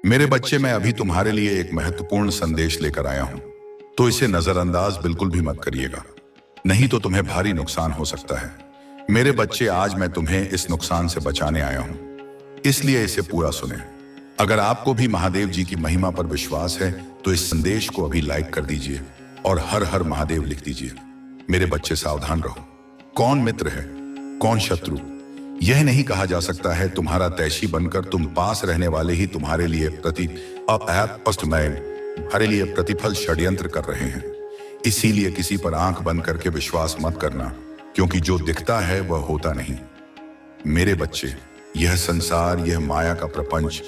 मेरे बच्चे, मैं अभी तुम्हारे लिए एक महत्वपूर्ण संदेश लेकर आया हूं, तो इसे नजरअंदाज बिल्कुल भी मत करिएगा, नहीं तो तुम्हें भारी नुकसान हो सकता है। मेरे बच्चे, आज मैं तुम्हें इस नुकसान से बचाने आया हूं, इसलिए इसे पूरा सुने। अगर आपको भी महादेव जी की महिमा पर विश्वास है तो इस संदेश को अभी लाइक कर दीजिए और हर हर महादेव लिख दीजिए। मेरे बच्चे, सावधान रहो। कौन मित्र है, कौन शत्रु, यह नहीं कहा जा सकता है। तुम्हारा तैशी बनकर तुम पास रहने वाले ही तुम्हारे लिए प्रतिफल षड्यंत्र कर रहे हैं। इसीलिए किसी पर आंख बंद करके विश्वास मत करना, क्योंकि जो दिखता है वह होता नहीं। मेरे बच्चे, यह संसार, यह माया का प्रपंच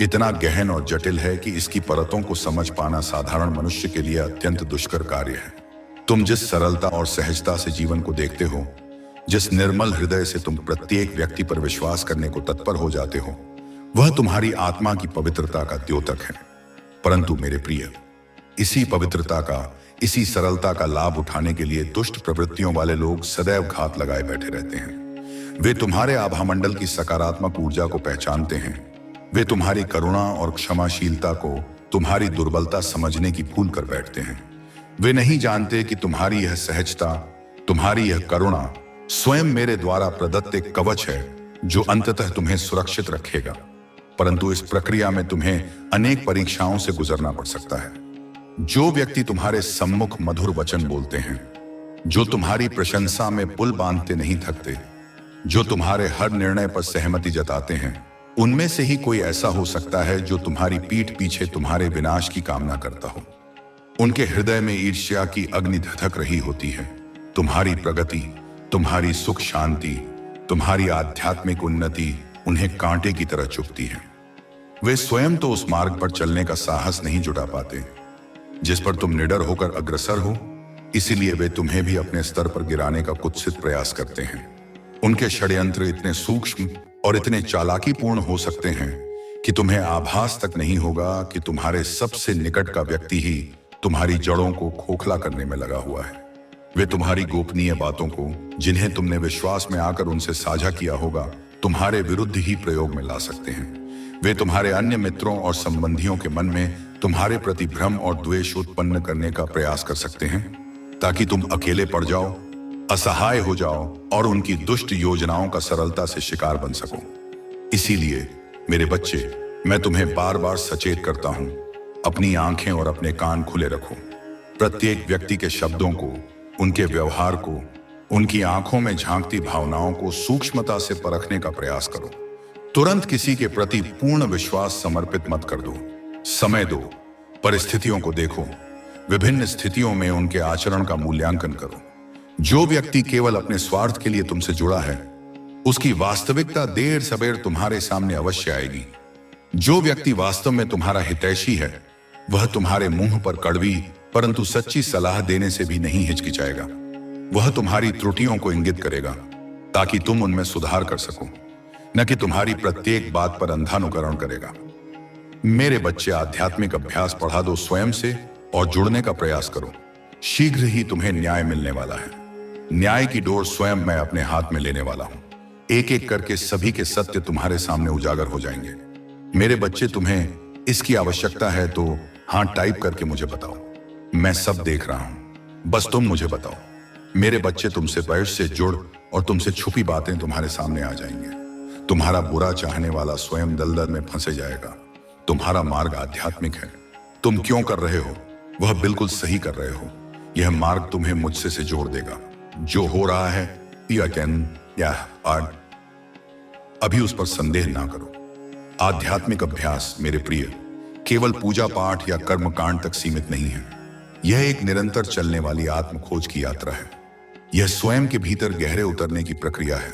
इतना गहन और जटिल है कि इसकी परतों को समझ पाना साधारण मनुष्य के लिए अत्यंत दुष्कर कार्य है। तुम जिस सरलता और सहजता से जीवन को देखते हो, जिस निर्मल हृदय से तुम प्रत्येक व्यक्ति पर विश्वास करने को तत्पर हो जाते हो, वह तुम्हारी आत्मा की पवित्रता का द्योतक है। परंतु मेरे प्रिय, इसी पवित्रता का, इसी सरलता का लाभ उठाने के लिए दुष्ट प्रवृत्तियों वाले लोग सदैव घात लगाए बैठे रहते हैं। वे तुम्हारे आभामंडल की सकारात्मक ऊर्जा को पहचानते हैं। वे तुम्हारी करुणा और क्षमाशीलता को तुम्हारी दुर्बलता समझने की भूल कर बैठते हैं। वे नहीं जानते कि तुम्हारी यह सहजता, तुम्हारी यह करुणा स्वयं मेरे द्वारा प्रदत्त एक कवच है जो अंततः तुम्हें सुरक्षित रखेगा। परंतु इस प्रक्रिया में तुम्हें अनेक परीक्षाओं से गुजरना पड़ सकता है। जो व्यक्ति तुम्हारे सम्मुख मधुर वचन बोलते हैं, जो तुम्हारी प्रशंसा में पुल बांधते नहीं थकते, जो तुम्हारे हर निर्णय पर सहमति जताते हैं, उनमें से ही कोई ऐसा हो सकता है जो तुम्हारी पीठ पीछे तुम्हारे विनाश की कामना करता हो। उनके हृदय में ईर्ष्या की अग्नि धधक रही होती है। तुम्हारी प्रगति, तुम्हारी सुख शांति, तुम्हारी आध्यात्मिक उन्नति उन्हें कांटे की तरह चुभती है। वे स्वयं तो उस मार्ग पर चलने का साहस नहीं जुटा पाते जिस पर तुम निडर होकर अग्रसर हो। इसीलिए वे तुम्हें भी अपने स्तर पर गिराने का कुत्सित प्रयास करते हैं। उनके षड्यंत्र इतने सूक्ष्म और इतने चालाकीपूर्ण हो सकते हैं कि तुम्हें आभास तक नहीं होगा कि तुम्हारे सबसे निकट का व्यक्ति ही तुम्हारी जड़ों को खोखला करने में लगा हुआ है। वे तुम्हारी गोपनीय बातों को, जिन्हें तुमने विश्वास में आकर उनसे साझा किया होगा, तुम्हारे विरुद्ध ही प्रयोग में ला सकते हैं। वे तुम्हारे अन्य मित्रों और संबंधियों के मन में तुम्हारे प्रति भ्रम और द्वेष उत्पन्न करने का प्रयास कर सकते हैं, ताकि तुम अकेले पड़ जाओ, असहाय हो जाओ और उनकी दुष्ट योजनाओं का सरलता से शिकार बन सको। इसीलिए मेरे बच्चे, मैं तुम्हें बार बार सचेत करता हूं, अपनी आंखें और अपने कान खुले रखो। प्रत्येक व्यक्ति के शब्दों को, उनके व्यवहार को, उनकी आंखों में झांकती भावनाओं को सूक्ष्मता से परखने का प्रयास करो। तुरंत किसी के प्रति पूर्ण विश्वास समर्पित मत कर दो। समय दो, परिस्थितियों को देखो, विभिन्न स्थितियों में उनके आचरण का मूल्यांकन करो। जो व्यक्ति केवल अपने स्वार्थ के लिए तुमसे जुड़ा है, उसकी वास्तविकता देर सबेर तुम्हारे सामने अवश्य आएगी। जो व्यक्ति वास्तव में तुम्हारा हितैषी है, वह तुम्हारे मुंह पर कड़वी परंतु सच्ची सलाह देने से भी नहीं हिचकिचाएगा। वह तुम्हारी त्रुटियों को इंगित करेगा ताकि तुम उनमें सुधार कर सको, न कि तुम्हारी प्रत्येक बात पर अंधानुकरण करेगा। मेरे बच्चे, आध्यात्मिक अभ्यास बढ़ा दो स्वयं से और जुड़ने का प्रयास करो। शीघ्र ही तुम्हें न्याय मिलने वाला है। न्याय की डोर स्वयं मैं अपने हाथ में लेने वाला हूं। एक एक करके सभी के सत्य तुम्हारे सामने उजागर हो जाएंगे। मेरे बच्चे, तुम्हें इसकी आवश्यकता है तो हां टाइप करके मुझे बताओ। मैं सब देख रहा हूं, बस तुम मुझे बताओ। मेरे बच्चे, तुमसे पैर से जुड़ और तुमसे छुपी बातें तुम्हारे सामने आ जाएंगे। तुम्हारा बुरा चाहने वाला स्वयं दलदल में फंसे जाएगा। तुम्हारा मार्ग आध्यात्मिक है। तुम क्यों कर रहे हो, वह बिल्कुल सही कर रहे हो। यह मार्ग तुम्हें मुझसे से जोड़ देगा। जो हो रहा है अभी उस पर संदेह ना करो। आध्यात्मिक अभ्यास मेरे प्रिय केवल पूजा पाठ या कर्म कांड तक सीमित नहीं है। यह एक निरंतर चलने वाली आत्म खोज की यात्रा है। यह स्वयं के भीतर गहरे उतरने की प्रक्रिया है।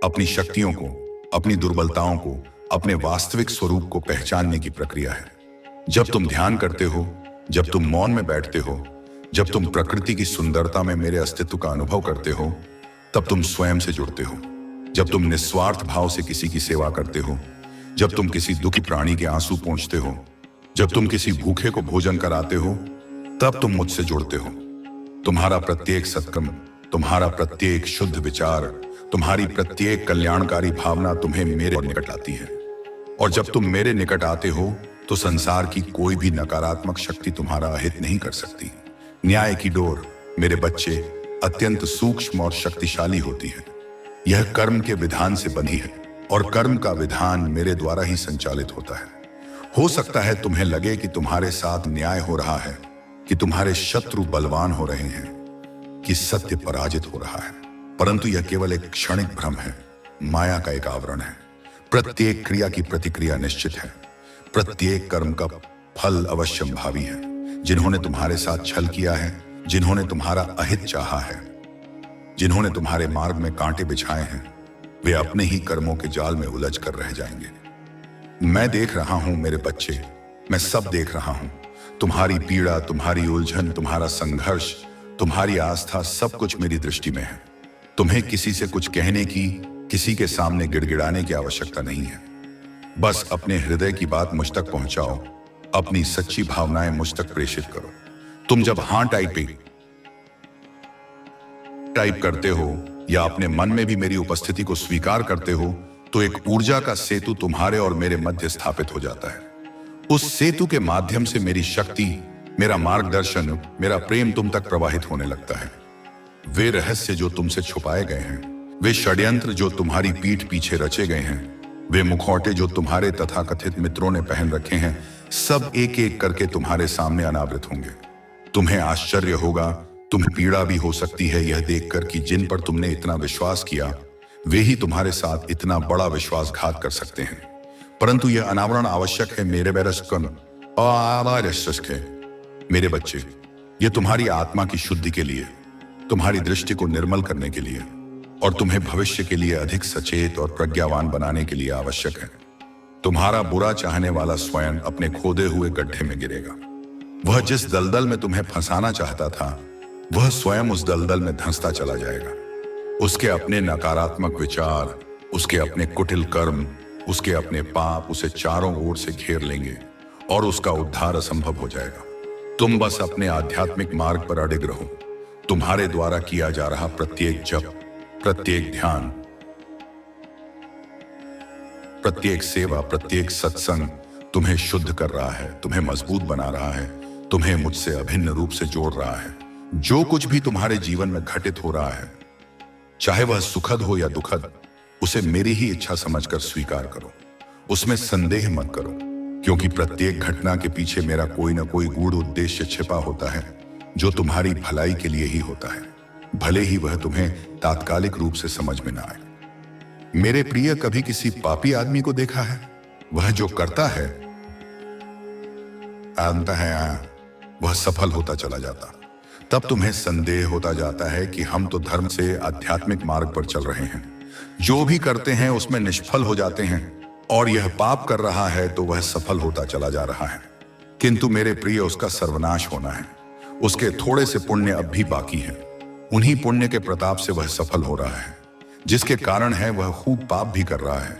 अपनी शक्तियों को, अपनी दुर्बलताओं को, अपने वास्तविक स्वरूप को पहचानने की प्रक्रिया है। जब तुम ध्यान करते हो, जब तुम मौन में बैठते हो, जब तुम प्रकृति की सुंदरता में मेरे अस्तित्व का अनुभव करते हो, तब तुम स्वयं से जुड़ते हो। जब तुम निस्वार्थ भाव से किसी की सेवा करते हो, जब तुम किसी दुखी प्राणी के आंसू पोंछते हो, जब तुम किसी भूखे को भोजन कराते हो, तब तुम मुझसे जुड़ते हो। तुम्हारा प्रत्येक सत्कर्म, तुम्हारा प्रत्येक शुद्ध विचार, तुम्हारी प्रत्येक कल्याणकारी भावना तुम्हें मेरे और निकट लाती है। और जब तुम मेरे निकट आते हो तो संसार की कोई भी नकारात्मक शक्ति तुम्हारा अहित नहीं कर सकती। न्याय की डोर, मेरे बच्चे, अत्यंत सूक्ष्म और शक्तिशाली होती है। यह कर्म के विधान से बंधी है और कर्म का विधान मेरे द्वारा ही संचालित होता है। हो सकता है तुम्हें लगे कि तुम्हारे साथ न्याय हो रहा है, कि तुम्हारे शत्रु बलवान हो रहे हैं, कि सत्य पराजित हो रहा है, परंतु यह केवल एक क्षणिक भ्रम है, माया का एक आवरण है। प्रत्येक क्रिया की प्रतिक्रिया निश्चित है। प्रत्येक कर्म का फल अवश्यंभावी है। जिन्होंने तुम्हारे साथ छल किया है, जिन्होंने तुम्हारा अहित चाहा है, जिन्होंने तुम्हारे मार्ग में कांटे बिछाए हैं, वे अपने ही कर्मों के जाल में उलझ कर रह जाएंगे। मैं देख रहा हूं मेरे बच्चे, मैं सब देख रहा हूं। तुम्हारी पीड़ा, तुम्हारी उलझन, तुम्हारा संघर्ष, तुम्हारी आस्था, सब कुछ मेरी दृष्टि में है। तुम्हें किसी से कुछ कहने की, किसी के सामने गिड़गिड़ाने की आवश्यकता नहीं है। बस अपने हृदय की बात मुझ तक पहुंचाओ, अपनी सच्ची भावनाएं मुझ तक प्रेषित करो। तुम जब हां टाइप करते हो या अपने मन में भी मेरी उपस्थिति को स्वीकार करते हो तो एक ऊर्जा का सेतु तुम्हारे और मेरे मध्य स्थापित हो जाता है। उस सेतु के माध्यम से मेरी शक्ति, मेरा मार्गदर्शन, मेरा प्रेम तुम तक प्रवाहित होने लगता है। वे रहस्य जो तुमसे छुपाए गए हैं, वे षड्यंत्र जो तुम्हारी पीठ पीछे रचे गए हैं, वे मुखौटे जो तुम्हारे तथाकथित मित्रों ने पहन रखे हैं, सब एक एक करके तुम्हारे सामने अनावृत होंगे। तुम्हें आश्चर्य होगा, तुम्हें पीड़ा भी हो सकती है यह देखकर कि जिन पर तुमने इतना विश्वास किया वे ही तुम्हारे साथ इतना बड़ा विश्वासघात कर सकते हैं। परंतु यह अनावरण आवश्यक है मेरे मेरे बच्चे। यह तुम्हारी आत्मा की शुद्धि के लिए, तुम्हारी दृष्टि को निर्मल करने के लिए और तुम्हें भविष्य के लिए अधिक सचेत और प्रज्ञावान बनाने के लिए आवश्यक है। तुम्हारा बुरा चाहने वाला स्वयं अपने खोदे हुए गड्ढे में गिरेगा। वह जिस दलदल में तुम्हें फंसाना चाहता था वह स्वयं उस दलदल में धंसता चला जाएगा। उसके अपने नकारात्मक विचार, उसके अपने कुटिल कर्म, उसके अपने पाप उसे चारों ओर से घेर लेंगे और उसका उद्धार असंभव हो जाएगा। तुम बस अपने आध्यात्मिक मार्ग पर अडिग रहो। तुम्हारे द्वारा किया जा रहा प्रत्येक जप, प्रत्येक ध्यान, प्रत्येक सेवा, प्रत्येक सत्संग तुम्हें शुद्ध कर रहा है, तुम्हें मजबूत बना रहा है, तुम्हें मुझसे अभिन्न रूप से जोड़ रहा है। जो कुछ भी तुम्हारे जीवन में घटित हो रहा है, चाहे वह सुखद हो या दुखद, उसे मेरी ही इच्छा समझकर स्वीकार करो। उसमें संदेह मत करो, क्योंकि प्रत्येक घटना के पीछे मेरा कोई ना कोई गूढ़ उद्देश्य छिपा होता है जो तुम्हारी भलाई के लिए ही होता है, भले ही वह तुम्हें तात्कालिक रूप से समझ में ना आए। मेरे प्रिय, कभी किसी पापी आदमी को देखा है? वह जो करता है वह सफल होता चला जाता। तब तुम्हें संदेह होता जाता है कि हम तो धर्म से आध्यात्मिक मार्ग पर चल रहे हैं, जो भी करते हैं उसमें निष्फल हो जाते हैं, और यह पाप कर रहा है तो वह सफल होता चला जा रहा है। किंतु मेरे प्रिय, उसका सर्वनाश होना है। उसके थोड़े से पुण्य अब भी बाकी हैं। उन्हीं पुण्य के प्रताप से वह सफल हो रहा है, जिसके कारण है वह खूब पाप भी कर रहा है।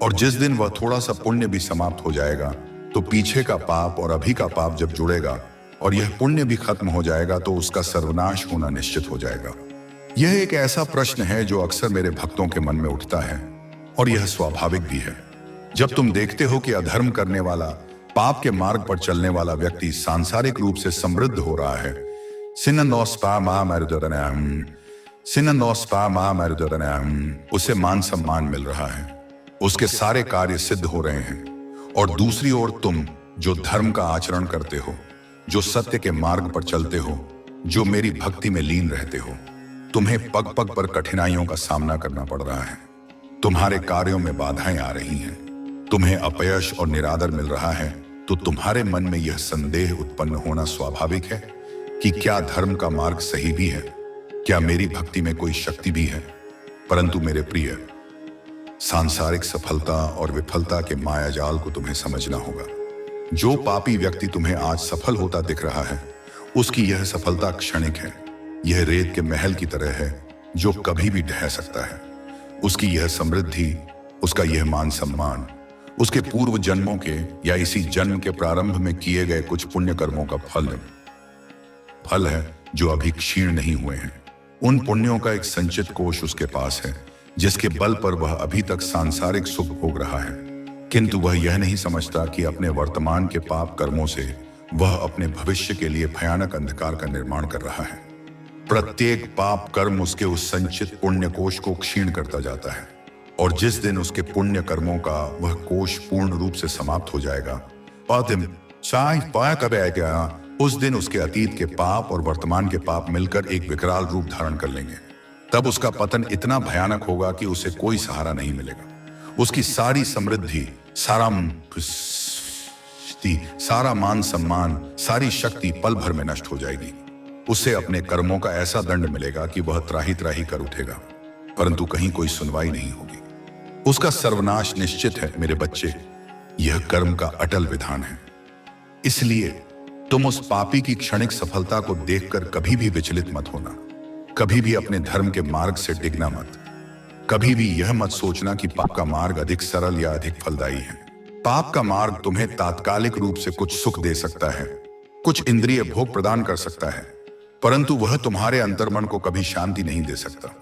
और जिस दिन वह थोड़ा सा पुण्य भी समाप्त हो जाएगा तो पीछे का पाप और अभी का पाप जब जुड़ेगा और यह पुण्य भी खत्म हो जाएगा तो उसका सर्वनाश होना निश्चित हो जाएगा। यह एक ऐसा प्रश्न है जो अक्सर मेरे भक्तों के मन में उठता है, और यह स्वाभाविक भी है। जब तुम देखते हो कि अधर्म करने वाला, पाप के मार्ग पर चलने वाला व्यक्ति सांसारिक रूप से समृद्ध हो रहा है, उसे मान सम्मान मिल रहा है, उसके सारे कार्य सिद्ध हो रहे हैं, और दूसरी ओर तुम जो धर्म का आचरण करते हो, जो सत्य के मार्ग पर चलते हो, जो मेरी भक्ति में लीन रहते हो, तुम्हें पग पग पर कठिनाइयों का सामना करना पड़ रहा है। तुम्हारे कार्यों में बाधाएं आ रही हैं, तुम्हें अपयश और निरादर मिल रहा है, तो तुम्हारे मन में यह संदेह उत्पन्न होना स्वाभाविक है कि क्या धर्म का मार्ग सही भी है, क्या मेरी भक्ति में कोई शक्ति भी है। परंतु मेरे प्रिय, सांसारिक सफलता और विफलता के मायाजाल को तुम्हें समझना होगा। जो पापी व्यक्ति तुम्हें आज सफल होता दिख रहा है, उसकी यह सफलता क्षणिक है। यह रेत के महल की तरह है जो कभी भी ढह सकता है। उसकी यह समृद्धि, उसका यह मान सम्मान, उसके पूर्व जन्मों के या इसी जन्म के प्रारंभ में किए गए कुछ पुण्य कर्मों का फल है जो अभी क्षीण नहीं हुए हैं। उन पुण्यों का एक संचित कोष उसके पास है, जिसके बल पर वह अभी तक सांसारिक सुख भोग रहा है। किंतु वह यह नहीं समझता कि अपने वर्तमान के पाप कर्मों से वह अपने भविष्य के लिए भयानक अंधकार का निर्माण कर रहा है। प्रत्येक पाप कर्म उसके उस संचित पुण्य कोश को क्षीण करता जाता है, और जिस दिन उसके पुण्य कर्मों का वह कोश पूर्ण रूप से समाप्त हो जाएगा, उस दिन उसके अतीत के पाप और वर्तमान के पाप मिलकर एक विकराल रूप धारण कर लेंगे। तब उसका पतन इतना भयानक होगा कि उसे कोई सहारा नहीं मिलेगा। उसकी सारी समृद्धि, सारा मान सम्मान, सारी शक्ति पल भर में नष्ट हो जाएगी। उसे अपने कर्मों का ऐसा दंड मिलेगा कि वह त्राही त्राही कर उठेगा, परंतु कहीं कोई सुनवाई नहीं होगी। उसका सर्वनाश निश्चित है मेरे बच्चे, यह कर्म का अटल विधान है। इसलिए तुम उस पापी की क्षणिक सफलता को देखकर कभी भी विचलित मत होना, कभी भी अपने धर्म के मार्ग से डिगना मत, कभी भी यह मत सोचना कि पाप का मार्ग अधिक सरल या अधिक फलदायी है। पाप का मार्ग तुम्हें तात्कालिक रूप से कुछ सुख दे सकता है, कुछ इंद्रिय भोग प्रदान कर सकता है, परंतु वह तुम्हारे अंतर्मन को कभी शांति नहीं दे सकता।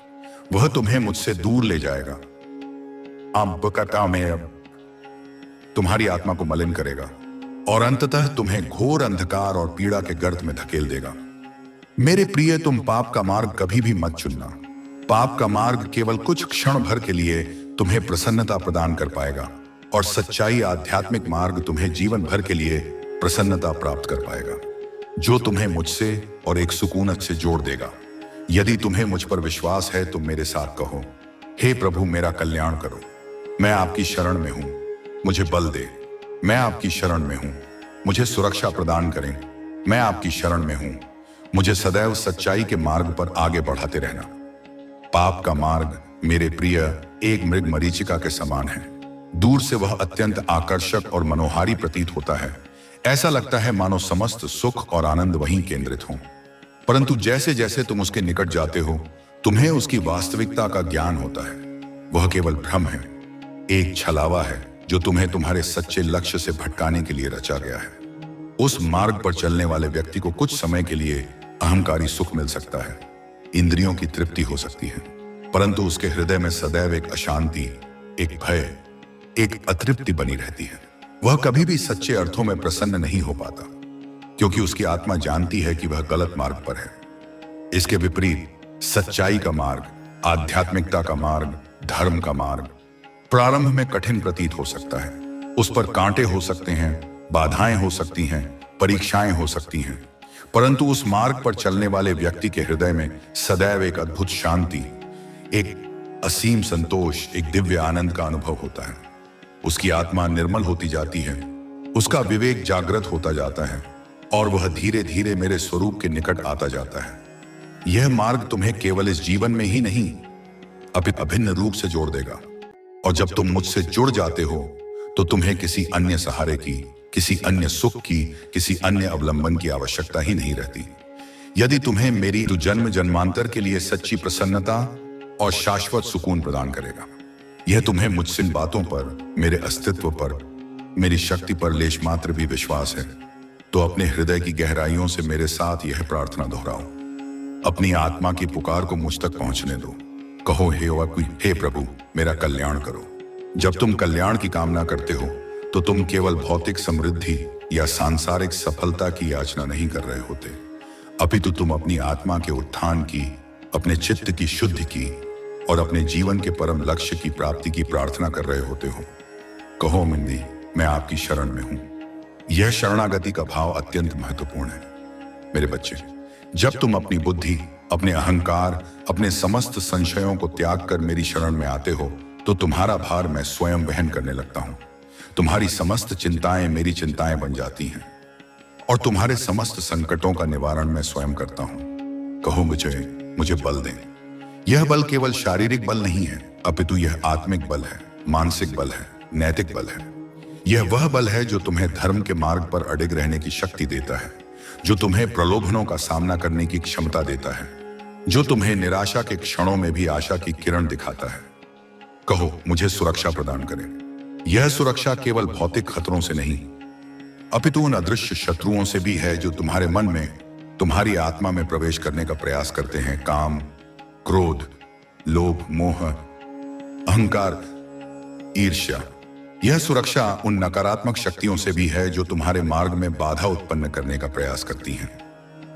वह तुम्हें मुझसे दूर ले जाएगा, तुम्हारी आत्मा को मलिन करेगा और अंततः तुम्हें घोर अंधकार और पीड़ा के गर्त में धकेल देगा। मेरे प्रिय, तुम पाप का मार्ग कभी भी मत चुनना। पाप का मार्ग केवल कुछ क्षण भर के लिए तुम्हें प्रसन्नता प्रदान कर पाएगा, और सच्चाई आध्यात्मिक मार्ग तुम्हें जीवन भर के लिए प्रसन्नता प्राप्त कर पाएगा, जो तुम्हें मुझसे और एक सुकूनत से जोड़ देगा। यदि तुम्हें मुझ पर विश्वास है तो मेरे साथ कहो, हे प्रभु मेरा कल्याण करो, मैं आपकी शरण में हूं, मुझे बल दे। मैं आपकी शरण में हूं, मुझे सुरक्षा प्रदान करें। मैं आपकी शरण में हूं, मुझे सदैव सच्चाई के मार्ग पर आगे बढ़ाते रहना। पाप का मार्ग मेरे प्रिय एक मृग मरीचिका के समान है। दूर से वह अत्यंत आकर्षक और मनोहारी प्रतीत होता है। ऐसा लगता है मानो समस्त सुख और आनंद वहीं केंद्रित हों, परंतु जैसे जैसे तुम उसके निकट जाते हो, तुम्हें उसकी वास्तविकता का ज्ञान होता है। वह केवल भ्रम है, एक छलावा है जो तुम्हें तुम्हारे सच्चे लक्ष्य से भटकाने के लिए रचा गया है। उस मार्ग पर चलने वाले व्यक्ति को कुछ समय के लिए अहंकारी सुख मिल सकता है, इंद्रियों की तृप्ति हो सकती है, परंतु उसके हृदय में सदैव एक अशांति, एक भय, एक अतृप्ति बनी रहती है। वह कभी भी सच्चे अर्थों में प्रसन्न नहीं हो पाता, क्योंकि उसकी आत्मा जानती है कि वह गलत मार्ग पर है। इसके विपरीत सच्चाई का मार्ग, आध्यात्मिकता का मार्ग, धर्म का मार्ग प्रारंभ में कठिन प्रतीत हो सकता है। उस पर कांटे हो सकते हैं, बाधाएं हो सकती हैं, परीक्षाएं हो सकती हैं, परंतु उस मार्ग पर चलने वाले व्यक्ति के हृदय में सदैव एक अद्भुत शांति, एक असीम संतोष, एक दिव्य आनंद का अनुभव होता है। उसकी आत्मा निर्मल होती जाती है, उसका विवेक जागृत होता जाता है, और वह धीरे धीरे मेरे स्वरूप के निकट आता जाता है। यह मार्ग तुम्हें केवल इस जीवन में ही नहीं, अभिन्न रूप से जोड़ देगा। और जब तुम मुझसे जुड़ जाते हो तो तुम्हें किसी अन्य सहारे की, किसी अन्य सुख की, किसी अन्य अवलंबन की आवश्यकता ही नहीं रहती। यदि तुम्हें मेरी जन्म जन्मांतर के लिए सच्ची प्रसन्नता और शाश्वत सुकून प्रदान करेगा, यह तुम्हें मुझसे इन बातों पर, मेरे अस्तित्व पर, मेरी शक्ति पर लेश मात्र भी विश्वास है, तो अपने हृदय की गहराइयों से मेरे साथ यह प्रार्थना दोहराओ। अपनी आत्मा की पुकार को मुझ तक पहुंचने दो। कहो, हे प्रभु मेरा कल्याण करो। जब तुम कल्याण की कामना करते हो तो तुम केवल भौतिक समृद्धि या सांसारिक सफलता की याचना नहीं कर रहे होते, अपितु तुम अपनी आत्मा के उत्थान की, अपने चित्त की शुद्धि की और अपने जीवन के परम लक्ष्य की प्राप्ति की प्रार्थना कर रहे होते हो। कहो, मिंदी मैं आपकी शरण में हूं। यह शरणागति का भाव अत्यंत महत्वपूर्ण है मेरे बच्चे। जब तुम अपनी बुद्धि, अपने अहंकार, अपने समस्त संशयों को त्याग कर मेरी शरण में आते हो तो तुम्हारा भार मैं स्वयं वहन करने लगता हूं। तुम्हारी समस्त चिंताएं मेरी चिंताएं बन जाती हैं, और तुम्हारे समस्त संकटों का निवारण मैं स्वयं करता हूं। कहो, मुझे बल दें। यह बल केवल शारीरिक बल नहीं है, अपितु यह आत्मिक बल है, मानसिक बल है, नैतिक बल है। यह वह बल है जो तुम्हें धर्म के मार्ग पर अडिग रहने की शक्ति देता है, जो तुम्हें प्रलोभनों का सामना करने की क्षमता देता है, जो तुम्हें निराशा के क्षणों में भी आशा की किरण दिखाता है। कहो, मुझे सुरक्षा प्रदान करें। यह सुरक्षा केवल भौतिक खतरों से नहीं, अपितु उन अदृश्य शत्रुओं से भी है जो तुम्हारे मन में, तुम्हारी आत्मा में प्रवेश करने का प्रयास करते हैं। काम, क्रोध, लोभ, मोह, अहंकार, ईर्ष्या, यह सुरक्षा उन नकारात्मक शक्तियों से भी है जो तुम्हारे मार्ग में बाधा उत्पन्न करने का प्रयास करती हैं।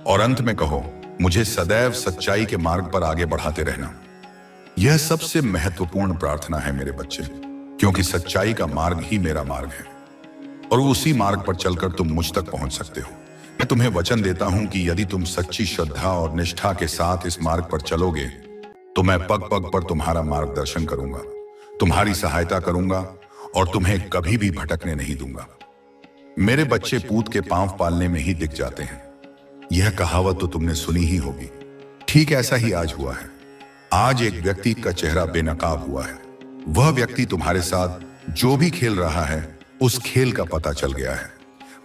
और अंत में कहो, मुझे सदैव सच्चाई के मार्ग पर आगे बढ़ाते रहना। यह सबसे महत्वपूर्ण प्रार्थना है मेरे बच्चे, क्योंकि सच्चाई का मार्ग ही मेरा मार्ग है और उसी मार्ग पर चलकर तुम मुझ तक पहुंच सकते हो। मैं तुम्हें वचन देता हूं कि यदि तुम सच्ची श्रद्धा और निष्ठा के साथ इस मार्ग पर चलोगे तो मैं पग पग पर तुम्हारा मार्गदर्शन करूंगा, तुम्हारी सहायता करूंगा और तुम्हें कभी भी भटकने नहीं दूंगा। मेरे बच्चे पूत के पांव पालने में ही दिख जाते हैं। यह कहावत तो तुमने सुनी ही होगी। ठीक ऐसा ही आज हुआ है। आज एक व्यक्ति का चेहरा बेनकाब हुआ है। वह व्यक्ति तुम्हारे साथ जो भी खेल रहा है उस खेल का पता चल गया है।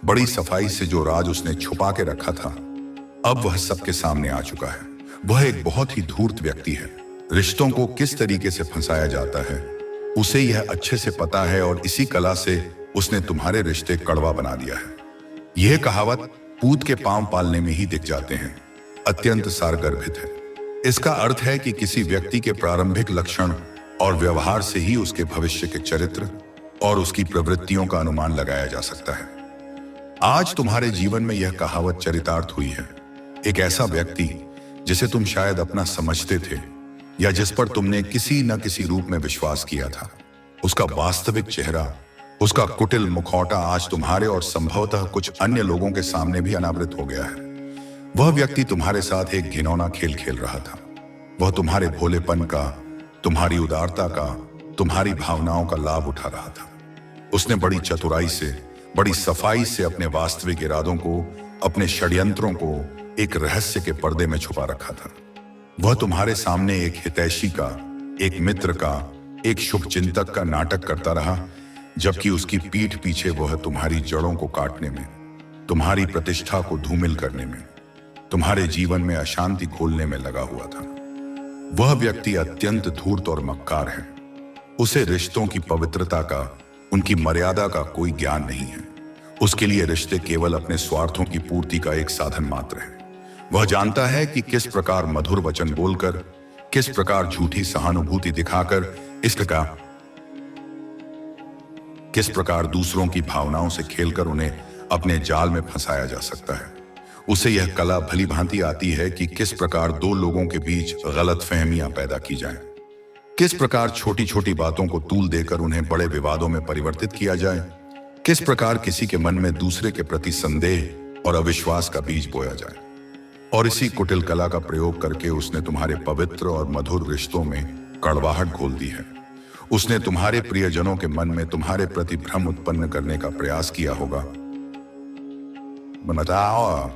बड़ी सफाई से जो राज उसने छुपा के रखा था अब वह सबके सामने आ चुका है। वह एक बहुत ही धूर्त व्यक्ति है। रिश्तों को किस तरीके से फंसाया जाता है उसे यह अच्छे से पता है और इसी कला से उसने तुम्हारे रिश्ते कड़वा बना दिया है। यह कहावत पूत के पांव पालने में ही दिख जाते हैं अत्यंत सारगर्भित है। इसका अर्थ है कि किसी व्यक्ति के प्रारंभिक लक्षण और व्यवहार से ही उसके भविष्य के चरित्र और उसकी प्रवृत्तियों का अनुमान लगाया जा सकता है। आज तुम्हारे जीवन में यह कहावत चरितार्थ हुई है। एक ऐसा व्यक्ति जिसे तुम शायद अपना समझते थे या जिस पर तुमने किसी न किसी रूप में विश्वास किया था, उसका वास्तविक चेहरा, उसका कुटिल मुखौटा आज तुम्हारे और संभवतः कुछ अन्य लोगों के सामने भी अनावृत हो गया है। वह व्यक्ति तुम्हारे साथ एक घिनौना खेल खेल रहा था। वह तुम्हारे भोलेपन का, तुम्हारी उदारता का, तुम्हारी भावनाओं का लाभ उठा रहा था। उसने बड़ी चतुराई से, बड़ी सफाई से अपने वास्तविक इरादों को, अपने षड्यंत्रों को एक रहस्य के पर्दे में छुपा रखा था। वह तुम्हारे सामने एक हितैषी का, एक मित्र का, एक शुभचिंतक का नाटक करता रहा, जबकि उसकी पीठ पीछे वह तुम्हारी जड़ों को काटने में, तुम्हारी प्रतिष्ठा को धूमिल करने में, तुम्हारे जीवन में अशांति घोलने में लगा हुआ था। वह व्यक्ति अत्यंत धूर्त और मक्कार है। उसे रिश्तों की पवित्रता का, उनकी मर्यादा का कोई ज्ञान नहीं है। उसके लिए रिश्ते केवल अपने स्वार्थों की पूर्ति का एक साधन मात्र है। वह जानता है कि किस प्रकार मधुर वचन बोलकर, किस प्रकार झूठी सहानुभूति दिखाकर, किस प्रकार दूसरों की भावनाओं से खेलकर उन्हें अपने जाल में फंसाया जा सकता है। उसे यह कला भली भांति आती है कि किस प्रकार दो लोगों के बीच गलतफहमियां पैदा की जाएं, किस प्रकार छोटी छोटी बातों को तूल देकर उन्हें बड़े विवादों में परिवर्तित किया जाए, किस प्रकार किसी के मन में दूसरे के प्रति संदेह और अविश्वास का बीज बोया जाए। और इसी कुटिल कला का प्रयोग करके उसने तुम्हारे पवित्र और मधुर रिश्तों में कड़वाहट घोल दी है। उसने तुम्हारे प्रियजनों के मन में तुम्हारे प्रति भ्रम उत्पन्न करने का प्रयास किया होगा। बताओ,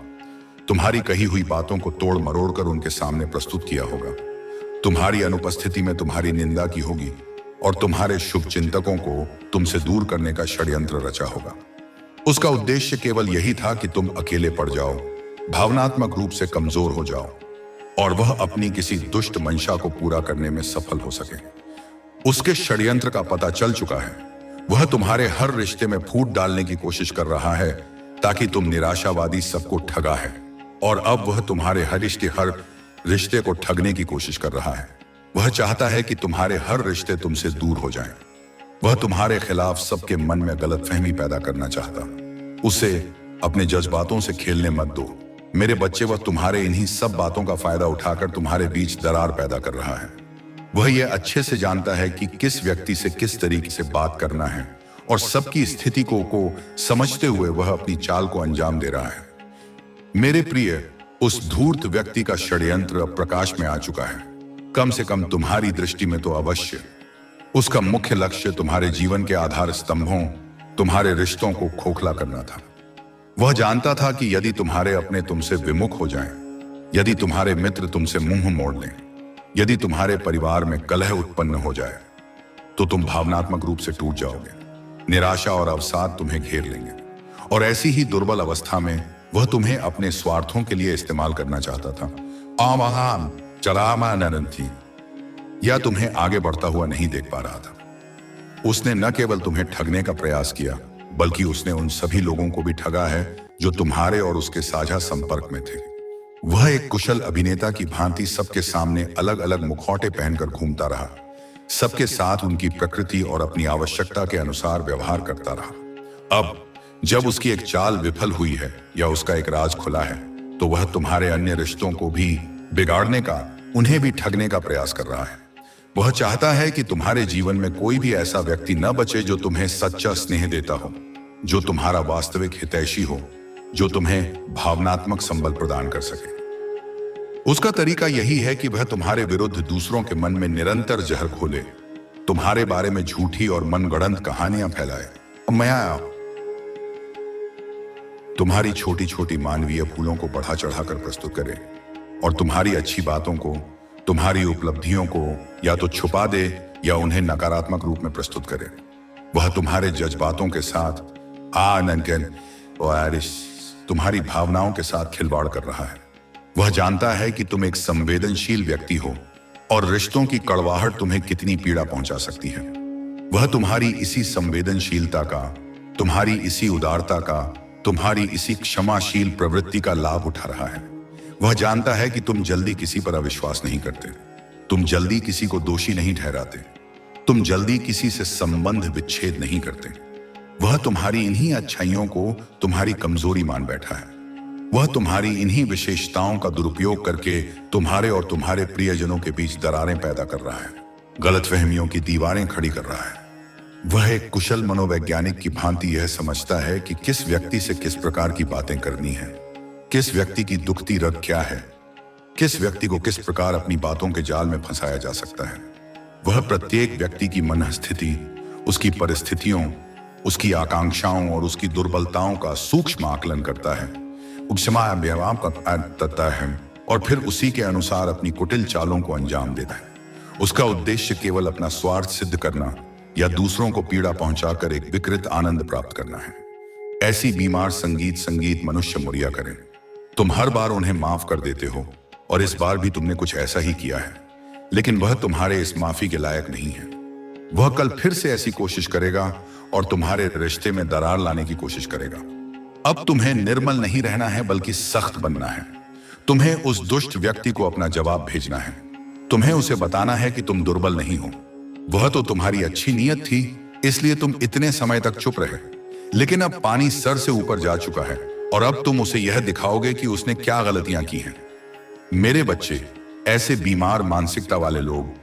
तुम्हारी कही हुई बातों को तोड़ मरोड़ कर उनके सामने प्रस्तुत किया होगा। तुम्हारी अनुपस्थिति में तुम्हारी निंदा की होगी और तुम्हारे शुभ चिंतकों को तुमसे दूर करने का षड्यंत्र रचा होगा। उसका उद्देश्य केवल यही था कि तुम अकेले पड़ जाओ, भावनात्मक रूप से कमजोर हो जाओ और वह अपनी किसी दुष्ट मंशा को पूरा करने में सफल हो सके। उसके षड्यंत्र का पता चल चुका है। वह तुम्हारे हर रिश्ते में फूट डालने की कोशिश कर रहा है ताकि तुम निराशावादी सबको ठगा है, और अब वह तुम्हारे हर रिश्ते को ठगने की कोशिश कर रहा है। वह चाहता है कि तुम्हारे हर रिश्ते तुमसे दूर हो जाएं। वह तुम्हारे खिलाफ सबके मन में गलतफहमी पैदा करना चाहता। उसे अपने जज्बातों से खेलने मत दो मेरे बच्चे। वह तुम्हारे इन्हीं सब बातों का फायदा उठाकर तुम्हारे बीच दरार पैदा कर रहा है। वह यह अच्छे से जानता है कि किस व्यक्ति से किस तरीके से बात करना है और सबकी स्थिति को समझते हुए वह अपनी चाल को अंजाम दे रहा है। मेरे प्रिय, उस धूर्त व्यक्ति का षड्यंत्र अब प्रकाश में आ चुका है। कम से कम तुम्हारी दृष्टि में तो अवश्य। उसका मुख्य लक्ष्य तुम्हारे जीवन के आधार स्तंभों, तुम्हारे रिश्तों को खोखला करना था। वह जानता था कि यदि तुम्हारे अपने तुमसे विमुख हो जाएं, यदि तुम्हारे मित्र तुमसे मुंह मोड़ लें, यदि तुम्हारे परिवार में कलह उत्पन्न हो जाए, तो तुम भावनात्मक रूप से टूट जाओगे। निराशा और अवसाद तुम्हें घेर लेंगे और ऐसी ही दुर्बल अवस्था में वह तुम्हें अपने स्वार्थों के लिए इस्तेमाल करना चाहता था। आमहाम चरामा नरंथी, या तुम्हें आगे बढ़ता हुआ नहीं देख पा रहा था। उसने न केवल तुम्हें ठगने का प्रयास किया, बल्कि उसने उन सभी लोगों को भी ठगा है जो तुम्हारे और उसके साझा संपर्क में थे। वह एक कुशल अभिनेता की भांति सबके सामने अलग अलग मुखौटे पहनकर घूमता रहा, सबके साथ उनकी प्रकृति और अपनी आवश्यकता के अनुसार व्यवहार करता रहा। अब जब उसकी एक चाल विफल हुई है या उसका एक राज खुला है, तो वह तुम्हारे अन्य रिश्तों को भी बिगाड़ने का, उन्हें भी ठगने का प्रयास कर रहा है। वह चाहता है कि तुम्हारे जीवन में कोई भी ऐसा व्यक्ति न बचे जो तुम्हें सच्चा स्नेह देता हो, जो तुम्हारा वास्तविक हितैषी हो, जो तुम्हें भावनात्मक संबल प्रदान कर सके। उसका तरीका यही है कि वह तुम्हारे विरुद्ध दूसरों के मन में निरंतर जहर घोले, तुम्हारे बारे में झूठी और मनगढ़ंत कहानियां फैलाए। मैं आया तुम्हारी छोटी छोटी मानवीय भूलों को बढ़ा चढ़ाकर प्रस्तुत करे और तुम्हारी अच्छी बातों को, तुम्हारी उपलब्धियों को या तो छुपा दे या उन्हें नकारात्मक रूप में प्रस्तुत करे। वह तुम्हारे जज्बातों के साथ तुम्हारी भावनाओं के साथ खिलवाड़ कर रहा है। वह जानता है कि तुम एक संवेदनशील व्यक्ति हो और रिश्तों की कड़वाहट तुम्हें कितनी पीड़ा पहुंचा सकती है। वह तुम्हारी इसी संवेदनशीलता का, तुम्हारी इसी उदारता का, तुम्हारी इसी क्षमाशील प्रवृत्ति का लाभ उठा रहा है। वह जानता है कि तुम जल्दी किसी पर अविश्वास नहीं करते, तुम जल्दी किसी को दोषी नहीं ठहराते, तुम जल्दी किसी से संबंध विच्छेद नहीं करते। वह तुम्हारी इन्हीं अच्छाइयों को तुम्हारी कमजोरी मान बैठा है। वह तुम्हारी इन्हीं विशेषताओं का दुरुपयोग करके तुम्हारे और तुम्हारे प्रियजनों के बीच दरारें पैदा कर रहा है, गलतफहमियों की दीवारें खड़ी कर रहा है। वह एक कुशल मनोवैज्ञानिक की भांति यह समझता है कि किस व्यक्ति से किस प्रकार की बातें करनी है, किस व्यक्ति की दुखती रग क्या है, किस व्यक्ति को किस प्रकार अपनी बातों के जाल में फंसाया जा सकता है। वह प्रत्येक व्यक्ति की मनःस्थिति, उसकी परिस्थितियों, उसकी आकांक्षाओं और उसकी दुर्बलताओं का सूक्ष्म आकलन करता है, व्यायाम करता है और फिर उसी के अनुसार अपनी कुटिल चालों को अंजाम देता है। उसका उद्देश्य केवल अपना स्वार्थ सिद्ध करना या दूसरों को पीड़ा पहुंचाकर एक विकृत आनंद प्राप्त करना है। ऐसी बीमार संगीत मनुष्य मुरिया करें। तुम हर बार उन्हें माफ कर देते हो और इस बार भी तुमने कुछ ऐसा ही किया है, लेकिन वह तुम्हारे इस माफी के लायक नहीं है। वह कल फिर से ऐसी कोशिश करेगा और तुम्हारे रिश्ते में दरार लाने की कोशिश करेगा। अब तुम्हें निर्मल नहीं रहना है बल्कि सख्त बनना है। तुम्हें उस दुष्ट व्यक्ति को अपना जवाब भेजना है। तुम्हें उसे बताना है कि तुम दुर्बल नहीं हो। वह तो तुम्हारी अच्छी नीयत थी, इसलिए तुम इतने समय तक चुप रहे, लेकिन अब पानी सर से ऊपर जा चुका है और अब तुम उसे यह दिखाओगे कि उसने क्या गलतियां की हैं। मेरे बच्चे, ऐसे बीमार मानसिकता वाले लोग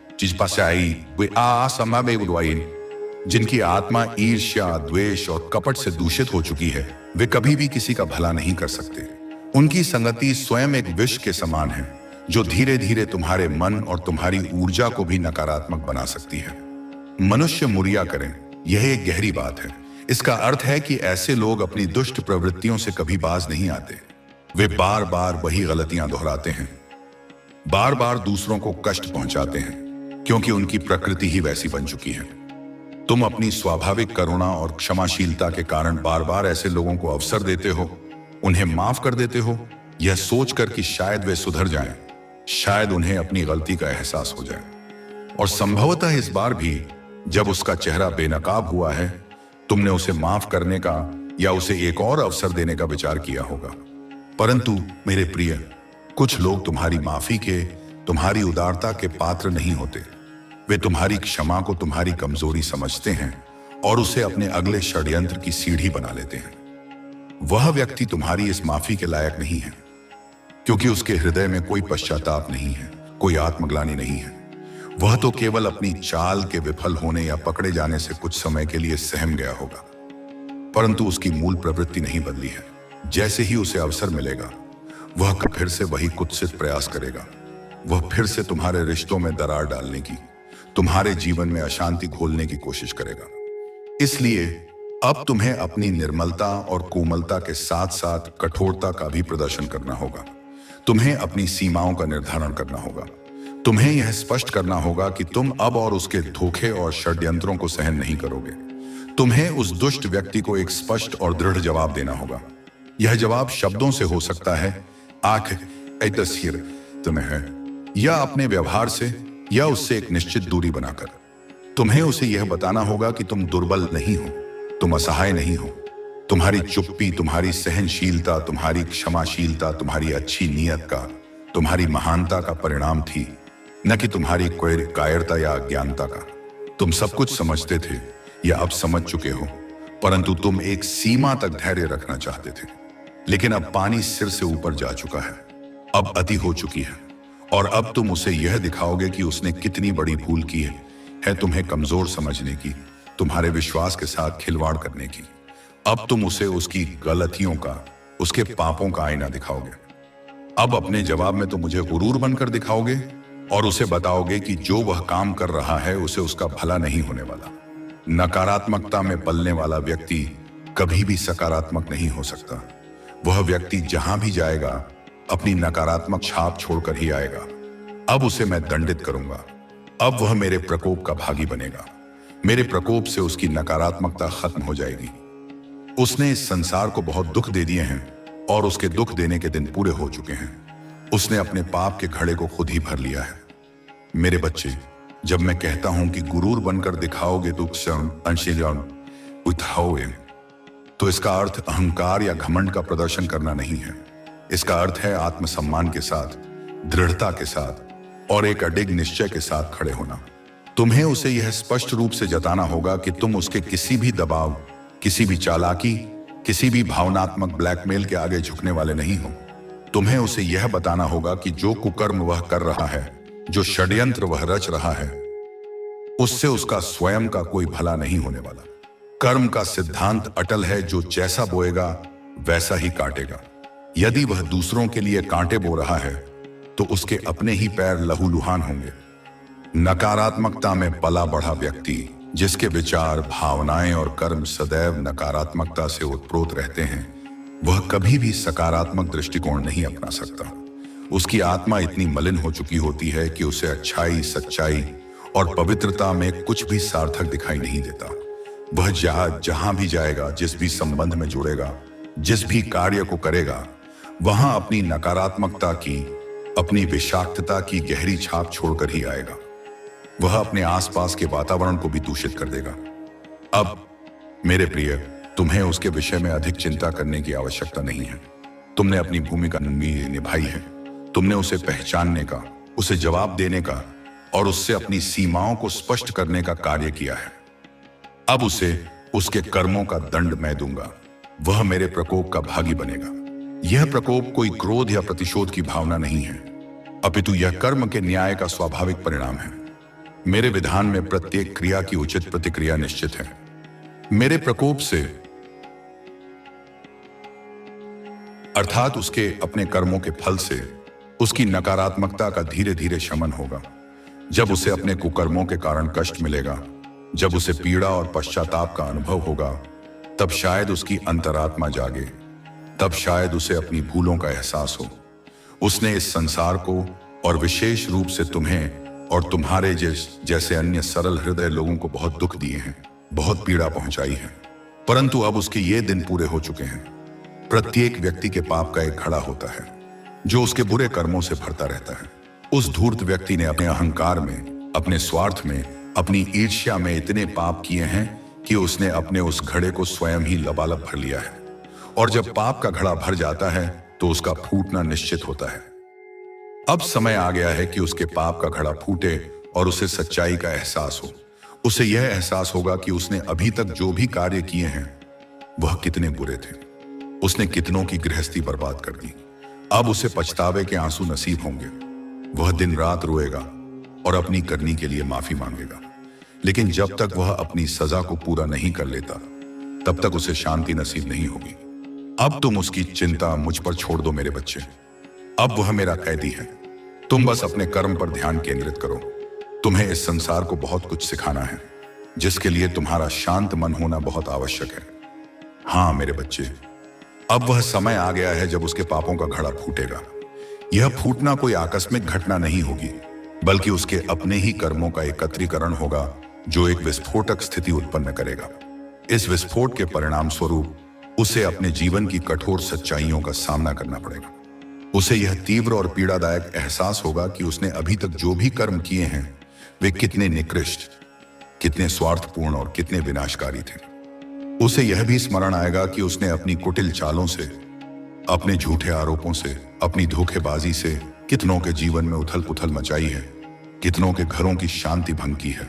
जिनकी आत्मा ईर्ष्या, द्वेष और कपट से दूषित हो चुकी है, वे कभी भी किसी का भला नहीं कर सकते। उनकी संगति स्वयं एक विष के समान है जो धीरे धीरे तुम्हारे मन और तुम्हारी ऊर्जा को भी नकारात्मक बना सकती है। मनुष्य मुरिया करें, यह एक गहरी बात है। इसका अर्थ है कि ऐसे लोग अपनी दुष्ट प्रवृत्तियों से कभी बाज नहीं आते। वे बार बार वही गलतियां दोहराते हैं, बार बार दूसरों को कष्ट पहुंचाते हैं, क्योंकि उनकी प्रकृति ही वैसी बन चुकी है। तुम अपनी स्वाभाविक करुणा और क्षमाशीलता के कारण बार बार ऐसे लोगों को अवसर देते हो, उन्हें माफ कर देते हो, यह सोचकर कि शायद वे सुधर जाएं, शायद उन्हें अपनी गलती का एहसास हो जाए। और संभवतः इस बार भी जब उसका चेहरा बेनकाब हुआ है, तुमने उसे माफ करने का या उसे एक और अवसर देने का विचार किया होगा। परंतु मेरे प्रिय, कुछ लोग तुम्हारी माफी के, तुम्हारी उदारता के पात्र नहीं होते। वे तुम्हारी क्षमा को तुम्हारी कमजोरी समझते हैं और उसे अपने अगले षड्यंत्र की सीढ़ी बना लेते हैं। वह व्यक्ति तुम्हारी इस माफी के लायक नहीं है, क्योंकि उसके हृदय में कोई पश्चाताप नहीं है, कोई आत्मग्लानि नहीं है। वह तो केवल अपनी चाल के विफल होने या पकड़े जाने से कुछ समय के लिए सहम गया होगा, परंतु उसकी मूल प्रवृत्ति नहीं बदली है। जैसे ही उसे अवसर मिलेगा, वह फिर से वही कुत्सित प्रयास करेगा। वह फिर से तुम्हारे रिश्तों में दरार डालने की, तुम्हारे जीवन में अशांति घोलने की कोशिश करेगा। इसलिए अब तुम्हें अपनी निर्मलता और कोमलता के साथ साथ कठोरता का भी प्रदर्शन करना होगा। तुम्हें अपनी सीमाओं का निर्धारण करना होगा। तुम्हें यह स्पष्ट करना होगा कि तुम अब और उसके धोखे और षड्यंत्रों को सहन नहीं करोगे। तुम्हें उस दुष्ट व्यक्ति को एक स्पष्ट और दृढ़ जवाब देना होगा। यह जवाब शब्दों से हो सकता है, आंख तुम्हें है, या अपने व्यवहार से, या उससे एक निश्चित दूरी बनाकर। तुम्हें उसे यह बताना होगा कि तुम दुर्बल नहीं हो, तुम असहाय नहीं हो। तुम्हारी चुप्पी, तुम्हारी सहनशीलता, तुम्हारी क्षमाशीलता, तुम्हारी अच्छी नीयत का, तुम्हारी महानता का परिणाम थी। न कि तुम्हारी कोई कायरता या अज्ञानता का। तुम सब कुछ समझते थे या अब समझ चुके हो, परंतु तुम एक सीमा तक धैर्य रखना चाहते थे। लेकिन अब पानी सिर से ऊपर जा चुका है, अब अति हो चुकी है, और अब तुम उसे यह दिखाओगे कि उसने कितनी बड़ी भूल की है तुम्हें कमजोर समझने की, तुम्हारे विश्वास के साथ खिलवाड़ करने की। अब तुम उसे उसकी गलतियों का, उसके पापों का आईना दिखाओगे। अब अपने जवाब में तो मुझे गुरूर बनकर दिखाओगे और उसे बताओगे कि जो वह काम कर रहा है उसे उसका भला नहीं होने वाला। नकारात्मकता में पलने वाला व्यक्ति कभी भी सकारात्मक नहीं हो सकता। वह व्यक्ति जहां भी जाएगा अपनी नकारात्मक छाप छोड़कर ही आएगा। अब उसे मैं दंडित करूंगा। अब वह मेरे प्रकोप का भागी बनेगा। मेरे प्रकोप से उसकी नकारात्मकता खत्म हो जाएगी। उसने इस संसार को बहुत दुख दे दिए हैं और उसके दुख देने के दिन पूरे हो चुके हैं। उसने अपने पाप के घड़े को खुद ही भर लिया है। मेरे बच्चे, जब मैं कहता हूं कि गुरूर बनकर दिखाओगे तो इसका अर्थ अहंकार या घमंड का प्रदर्शन करना नहीं है। इसका अर्थ है आत्मसम्मान के साथ, दृढ़ता के साथ और एक अडिग निश्चय के साथ खड़े होना। तुम्हें उसे यह स्पष्ट रूप से जताना होगा कि तुम उसके किसी भी दबाव, किसी भी चालाकी, किसी भी भावनात्मक ब्लैकमेल के आगे झुकने वाले नहीं हो। तुम्हें उसे यह बताना होगा कि जो कुकर्म वह कर रहा है, जो षड्यंत्र वह रच रहा है, उससे उसका स्वयं का कोई भला नहीं होने वाला। कर्म का सिद्धांत अटल है, जो जैसा बोएगा वैसा ही काटेगा। यदि वह दूसरों के लिए कांटे बो रहा है तो उसके अपने ही पैर लहूलुहान होंगे। नकारात्मकता में पला बढ़ा व्यक्ति, जिसके विचार, भावनाएं और कर्म सदैव नकारात्मकता से उत्प्रोत रहते हैं, वह कभी भी सकारात्मक दृष्टिकोण नहीं अपना सकता। उसकी आत्मा इतनी मलिन हो चुकी होती है कि उसे अच्छाई, सच्चाई और पवित्रता में कुछ भी सार्थक दिखाई नहीं देता। वह जहां भी जाएगा, जिस भी संबंध में जुड़ेगा, जिस भी कार्य को करेगा, वहां अपनी नकारात्मकता की, अपनी विषाक्तता की गहरी छाप छोड़कर ही आएगा। वह अपने आसपास के वातावरण को भी दूषित कर देगा। अब मेरे प्रिय, तुम्हें उसके विषय में अधिक चिंता करने की आवश्यकता नहीं है। तुमने अपनी भूमिका निभाई है। तुमने उसे पहचानने का, उसे जवाब देने का और उससे अपनी सीमाओं को स्पष्ट करने का कार्य किया है। अब उसे उसके कर्मों का दंड मैं दूंगा। वह मेरे प्रकोप का भागी बनेगा। यह प्रकोप कोई क्रोध या प्रतिशोध की भावना नहीं है, अपितु यह कर्म के न्याय का स्वाभाविक परिणाम है। मेरे विधान में प्रत्येक क्रिया की उचित प्रतिक्रिया निश्चित है। मेरे प्रकोप से, अर्थात उसके अपने कर्मों के फल से, उसकी नकारात्मकता का धीरे धीरे शमन होगा। जब उसे अपने कुकर्मों के कारण कष्ट मिलेगा, जब उसे पीड़ा और पश्चाताप का अनुभव होगा, तब शायद उसकी अंतरात्मा जागे। तब शायद उसे अपनी भूलों का एहसास हो। उसने इस संसार को और विशेष रूप से तुम्हें और तुम्हारे जैसे अन्य सरल हृदय लोगों को बहुत दुख दिए हैं, बहुत पीड़ा पहुंचाई है। परंतु अब उसके ये दिन पूरे हो चुके हैं। प्रत्येक व्यक्ति के पाप का एक घड़ा होता है जो उसके बुरे कर्मों से भरता रहता है। उस धूर्त व्यक्ति ने अपने अहंकार में, अपने स्वार्थ में, अपनी ईर्ष्या में इतने पाप किए हैं कि उसने अपने उस घड़े को स्वयं ही लबालब भर लिया है। और जब पाप का घड़ा भर जाता है तो उसका फूटना निश्चित होता है। अब समय आ गया है कि उसके पाप का घड़ा फूटे और उसे सच्चाई का एहसास हो। उसे यह एहसास होगा कि उसने अभी तक जो भी कार्य किए हैं वह कितने बुरे थे। उसने कितनों की गृहस्थी बर्बाद कर दी। अब उसे पछतावे के आंसू नसीब होंगे। वह दिन रात रोएगा और अपनी करनी के लिए माफी मांगेगा। लेकिन जब तक वह अपनी सजा को पूरा नहीं कर लेता, तब तक उसे शांति नसीब नहीं होगी। अब तुम उसकी चिंता मुझ पर छोड़ दो मेरे बच्चे। अब वह मेरा कैदी है। तुम बस अपने कर्म पर ध्यान केंद्रित करो। तुम्हें इस संसार को बहुत कुछ सिखाना है, जिसके लिए तुम्हारा शांत मन होना बहुत आवश्यक है। हाँ मेरे बच्चे, अब वह समय आ गया है जब उसके पापों का घड़ा फूटेगा। यह फूटना कोई आकस्मिक घटना नहीं होगी, बल्कि उसके अपने ही कर्मों का एकत्रीकरण होगा, जो एक विस्फोटक स्थिति उत्पन्न करेगा। इस विस्फोट के परिणाम स्वरूप उसे अपने जीवन की कठोर सच्चाइयों का सामना करना पड़ेगा। उसे यह तीव्र और पीड़ादायक एहसास होगा कि उसने अभी तक जो भी कर्म किए हैं वे कितने निकृष्ट, कितने स्वार्थपूर्ण और कितने विनाशकारी थे। उसे यह भी स्मरण आएगा कि उसने अपनी कुटिल चालों से, अपने झूठे आरोपों से, अपनी धोखेबाजी से कितनों के जीवन में उथल पुथल मचाई है। कितनों के घरों की शांति भंग की है,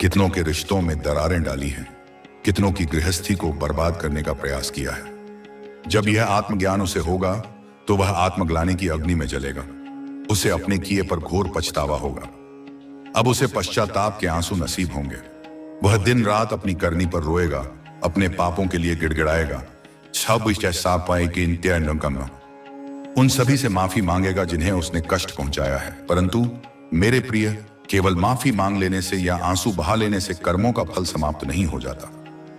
कितनों के रिश्तों में दरारें डाली हैं, कितनों की गृहस्थी को बर्बाद करने का प्रयास किया है। जब यह आत्मज्ञान उसे होगा तो वह आत्मग्लानि की अग्नि में जलेगा। उसे अपने किए पर घोर पछतावा होगा। अब उसे पश्चाताप के आंसू नसीब होंगे। वह दिन रात अपनी करनी पर रोएगा, अपने पापों के लिए गिड़गिड़ाएगा। उन सभी से माफी मांगेगा जिन्हें उसने कष्ट पहुंचाया है। परंतु मेरे प्रिय, केवल माफी मांग लेने से या आंसू बहा लेने से कर्मों का फल समाप्त नहीं हो जाता।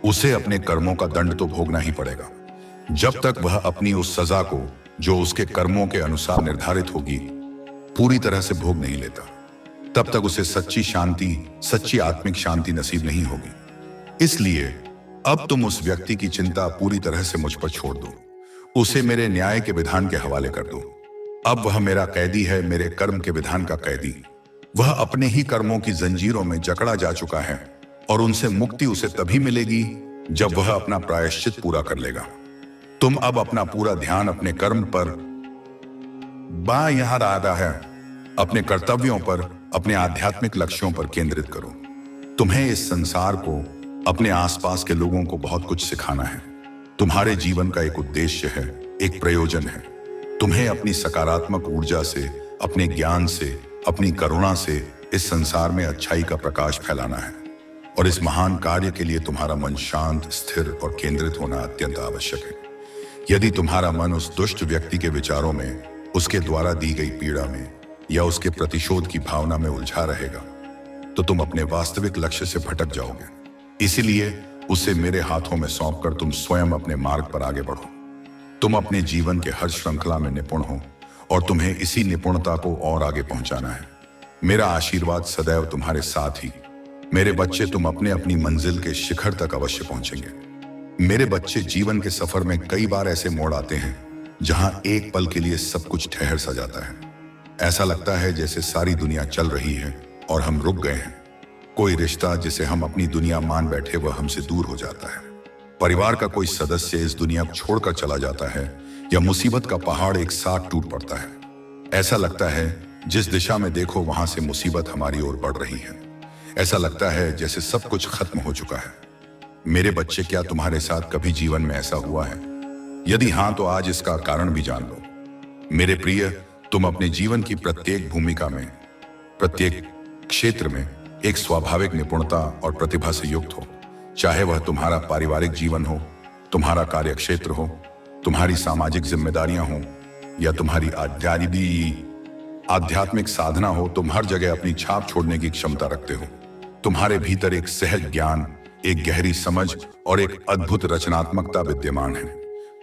उसे अपने कर्मों का दंड तो भोगना ही पड़ेगा। जब तक वह अपनी उस सजा को, जो उसके कर्मों के अनुसार निर्धारित होगी, पूरी तरह से भोग नहीं लेता, तब तक उसे सच्ची शांति, सच्ची आत्मिक शांति नसीब नहीं होगी। इसलिए अब तुम उस व्यक्ति की चिंता पूरी तरह से मुझ पर छोड़ दो। उसे मेरे न्याय के विधान के हवाले कर दो। अब वह मेरा कैदी है, मेरे कर्म के विधान का कैदी। वह अपने ही कर्मों की जंजीरों में जकड़ा जा चुका है और उनसे मुक्ति उसे तभी मिलेगी जब वह अपना प्रायश्चित पूरा कर लेगा। तुम अब अपना पूरा ध्यान अपने कर्म पर यहां रहा है, अपने कर्तव्यों पर, अपने आध्यात्मिक लक्ष्यों पर केंद्रित करो। तुम्हें इस संसार को, अपने आसपास के लोगों को बहुत कुछ सिखाना है। तुम्हारे जीवन का एक उद्देश्य है, एक प्रयोजन है। तुम्हें अपनी सकारात्मक ऊर्जा से, अपने ज्ञान से, अपनी करुणा से इस संसार में अच्छाई का प्रकाश फैलाना है। और इस महान कार्य के लिए तुम्हारा मन शांत, स्थिर और केंद्रित होना अत्यंत आवश्यक है। यदि तुम्हारा मन उस दुष्ट व्यक्ति के विचारों में, उसके द्वारा दी गई पीड़ा में या उसके प्रतिशोध की भावना में उलझा रहेगा, तो तुम अपने वास्तविक लक्ष्य से भटक जाओगे। इसीलिए उसे मेरे हाथों में सौंपकर तुम स्वयं अपने मार्ग पर आगे बढ़ो। तुम अपने जीवन के हर श्रृंखला में निपुण हो और तुम्हें इसी निपुणता को और आगे पहुंचाना है। मेरा आशीर्वाद सदैव तुम्हारे साथ ही। मेरे बच्चे, तुम अपने अपनी मंजिल के शिखर तक अवश्य पहुंचेंगे। मेरे बच्चे, जीवन के सफर में कई बार ऐसे मोड़ आते हैं जहां एक पल के लिए सब कुछ ठहर सा जाता है। ऐसा लगता है जैसे सारी दुनिया चल रही है और हम रुक गए हैं। कोई रिश्ता जिसे हम अपनी दुनिया मान बैठे वह हमसे दूर हो जाता है। परिवार का कोई सदस्य इस दुनिया को छोड़कर चला जाता है या मुसीबत का पहाड़ एक साथ टूट पड़ता है। ऐसा लगता है जिस दिशा में देखो वहां से मुसीबत हमारी ओर बढ़ रही है। ऐसा लगता है जैसे सब कुछ खत्म हो चुका है। मेरे बच्चे, क्या तुम्हारे साथ कभी जीवन में ऐसा हुआ है? यदि हां, तो आज इसका कारण भी जान लो। मेरे प्रिय, तुम अपने जीवन की प्रत्येक भूमिका में, प्रत्येक क्षेत्र में एक स्वाभाविक निपुणता और प्रतिभा से युक्त हो। चाहे वह तुम्हारा पारिवारिक जीवन हो, तुम्हारा कार्यक्षेत्र हो, तुम्हारी सामाजिक जिम्मेदारियां हो या तुम्हारी आध्यात्मिक साधना हो, तुम हर जगह अपनी छाप छोड़ने की क्षमता रखते हो। तुम्हारे भीतर एक सहज ज्ञान, एक गहरी समझ और एक अद्भुत रचनात्मकता विद्यमान है।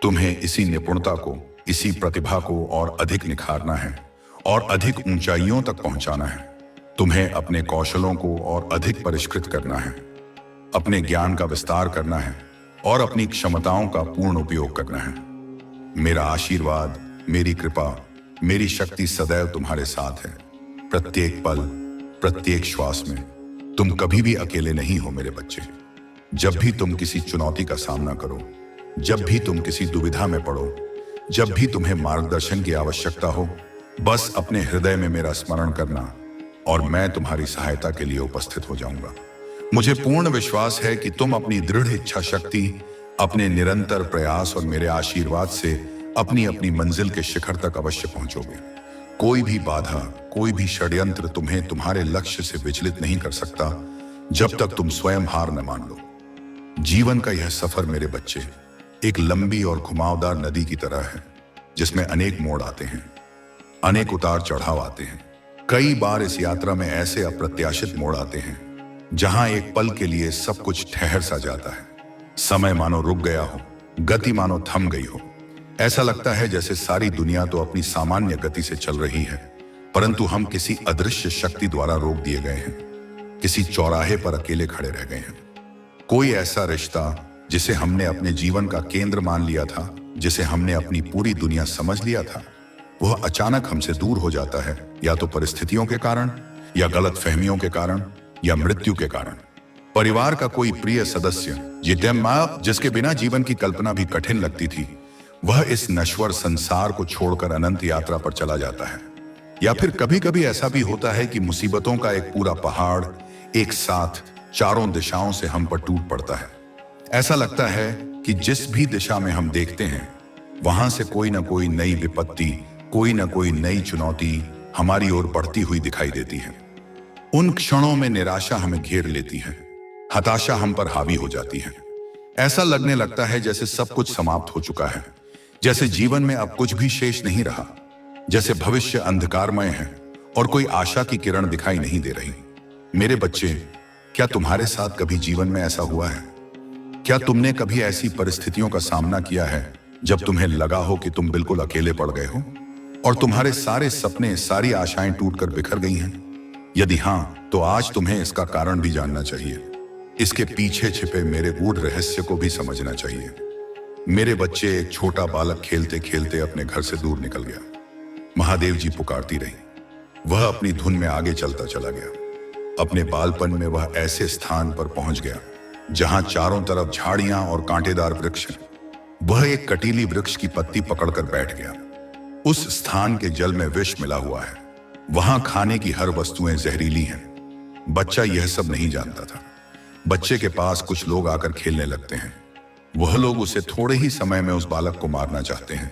तुम्हें इसी निपुणता को, इसी प्रतिभा को और अधिक निखारना है और अधिक ऊंचाइयों तक पहुंचाना है। तुम्हें अपने कौशलों को और अधिक परिष्कृत करना है, अपने ज्ञान का विस्तार करना है और अपनी क्षमताओं का पूर्ण उपयोग करना है। मेरा आशीर्वाद, मेरी कृपा, मेरी शक्ति सदैव तुम्हारे साथ है। प्रत्येक पल, प्रत्येक श्वास में तुम कभी भी अकेले नहीं हो मेरे बच्चे। जब भी तुम किसी चुनौती का सामना करो, जब भी तुम किसी दुविधा में पड़ो, जब भी तुम्हें मार्गदर्शन की आवश्यकता हो, बस अपने हृदय में मेरा स्मरण करना और मैं तुम्हारी सहायता के लिए उपस्थित हो जाऊंगा। मुझे पूर्ण विश्वास है कि तुम अपनी दृढ़ इच्छा शक्ति, अपने निरंतर प्रयास और मेरे आशीर्वाद से अपनी अपनी मंजिल के शिखर तक अवश्य पहुंचोगे। कोई भी बाधा, कोई भी षड्यंत्र तुम्हें तुम्हारे लक्ष्य से विचलित नहीं कर सकता जब तक तुम स्वयं हार न मान लो। जीवन का यह सफर मेरे बच्चे एक लंबी और घुमावदार नदी की तरह है, जिसमें अनेक मोड़ आते हैं, अनेक उतार चढ़ाव आते हैं। कई बार इस यात्रा में ऐसे अप्रत्याशित मोड़ आते हैं जहां एक पल के लिए सब कुछ ठहर सा जाता है। समय मानो रुक गया हो, गति मानो थम गई हो। ऐसा लगता है जैसे सारी दुनिया तो अपनी सामान्य गति से चल रही है, परंतु हम किसी अदृश्य शक्ति द्वारा रोक दिए गए हैं, किसी चौराहे पर अकेले खड़े रह गए हैं। कोई ऐसा रिश्ता जिसे हमने अपने जीवन का केंद्र मान लिया था, जिसे हमने अपनी पूरी दुनिया समझ लिया था, वह अचानक हमसे दूर हो जाता है, या तो परिस्थितियों के कारण, या गलत फहमियों के कारण, या मृत्यु के कारण। परिवार का कोई प्रिय सदस्य जिसके बिना जीवन की कल्पना भी कठिन लगती थी, वह इस नश्वर संसार को छोड़कर अनंत यात्रा पर चला जाता है। या फिर कभी कभी ऐसा भी होता है कि मुसीबतों का एक पूरा पहाड़ एक साथ चारों दिशाओं से हम पर टूट पड़ता है। ऐसा लगता है कि जिस भी दिशा में हम देखते हैं वहां से कोई ना कोई नई विपत्ति, कोई ना कोई नई चुनौती हमारी ओर बढ़ती हुई दिखाई देती है। उन क्षणों में निराशा हमें घेर लेती है, हताशा हम पर हावी हो जाती है। ऐसा लगने लगता है जैसे सब कुछ समाप्त हो चुका है, जैसे जीवन में अब कुछ भी शेष नहीं रहा, जैसे भविष्य अंधकारमय है और कोई आशा की किरण दिखाई नहीं दे रही। मेरे बच्चे, क्या तुम्हारे साथ कभी जीवन में ऐसा हुआ है? क्या तुमने कभी ऐसी परिस्थितियों का सामना किया है जब तुम्हें लगा हो कि तुम बिल्कुल अकेले पड़ गए हो और तुम्हारे सारे सपने, सारी आशाएं टूटकर बिखर गई हैं? यदि हां, तो आज तुम्हें इसका कारण भी जानना चाहिए। इसके पीछे छिपे मेरे गूढ़ रहस्य को भी समझना चाहिए। मेरे बच्चे, एक छोटा बालक खेलते खेलते अपने घर से दूर निकल गया। महादेव जी पुकारती रही। वह अपनी धुन में आगे चलता चला गया। अपने बालपन में वह ऐसे स्थान पर पहुंच गया जहां चारों तरफ झाड़ियां और कांटेदार वृक्ष हैं। वह एक कटीली वृक्ष की पत्ती पकड़कर बैठ गया। उस स्थान के जल में विष मिला हुआ है। वहां खाने की हर वस्तुएं जहरीली हैं। बच्चा यह सब नहीं जानता था। बच्चे के पास कुछ लोग आकर खेलने लगते हैं। वह लोग उसे थोड़े ही समय में उस बालक को मारना चाहते हैं,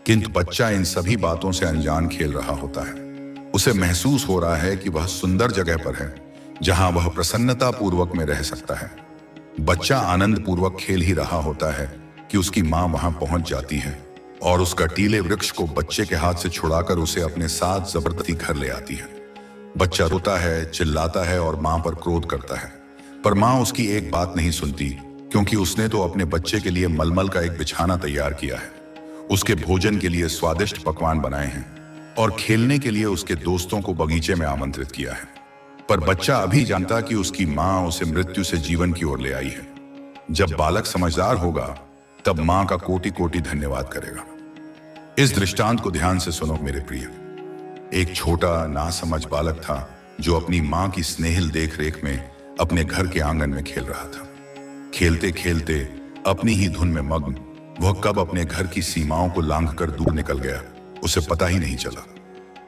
किंतु बच्चा इन सभी बातों से अनजान खेल रहा होता है। उसे महसूस हो रहा है कि वह सुंदर जगह पर है जहां वह प्रसन्नता पूर्वक में रह सकता है। बच्चा आनंद पूर्वक खेल ही रहा होता है कि उसकी मां वहां पहुंच जाती है और उस कटीले वृक्ष को बच्चे के हाथ से छुड़ाकर उसे अपने साथ जबरदस्ती घर ले आती है। बच्चा रोता है, चिल्लाता है और मां पर क्रोध करता है, पर मां उसकी एक बात नहीं सुनती, क्योंकि उसने तो अपने बच्चे के लिए मलमल का एक बिछाना तैयार किया है, उसके भोजन के लिए स्वादिष्ट पकवान बनाए हैं और खेलने के लिए उसके दोस्तों को बगीचे में आमंत्रित किया है। पर बच्चा अभी जानता कि उसकी मां उसे मृत्यु से जीवन की ओर ले आई है। जब बालक समझदार होगा तब मां का कोटि कोटि धन्यवाद करेगा। इस दृष्टांत को ध्यान से सुनो मेरे प्रिय। एक छोटा नासमझ बालक था जो अपनी मां की स्नेहिल देखरेख में अपने घर के आंगन में खेल रहा था। खेलते खेलते अपनी ही धुन में मग्न वह कब अपने घर की सीमाओं को लांघकर दूर निकल गया, उसे पता ही नहीं चला।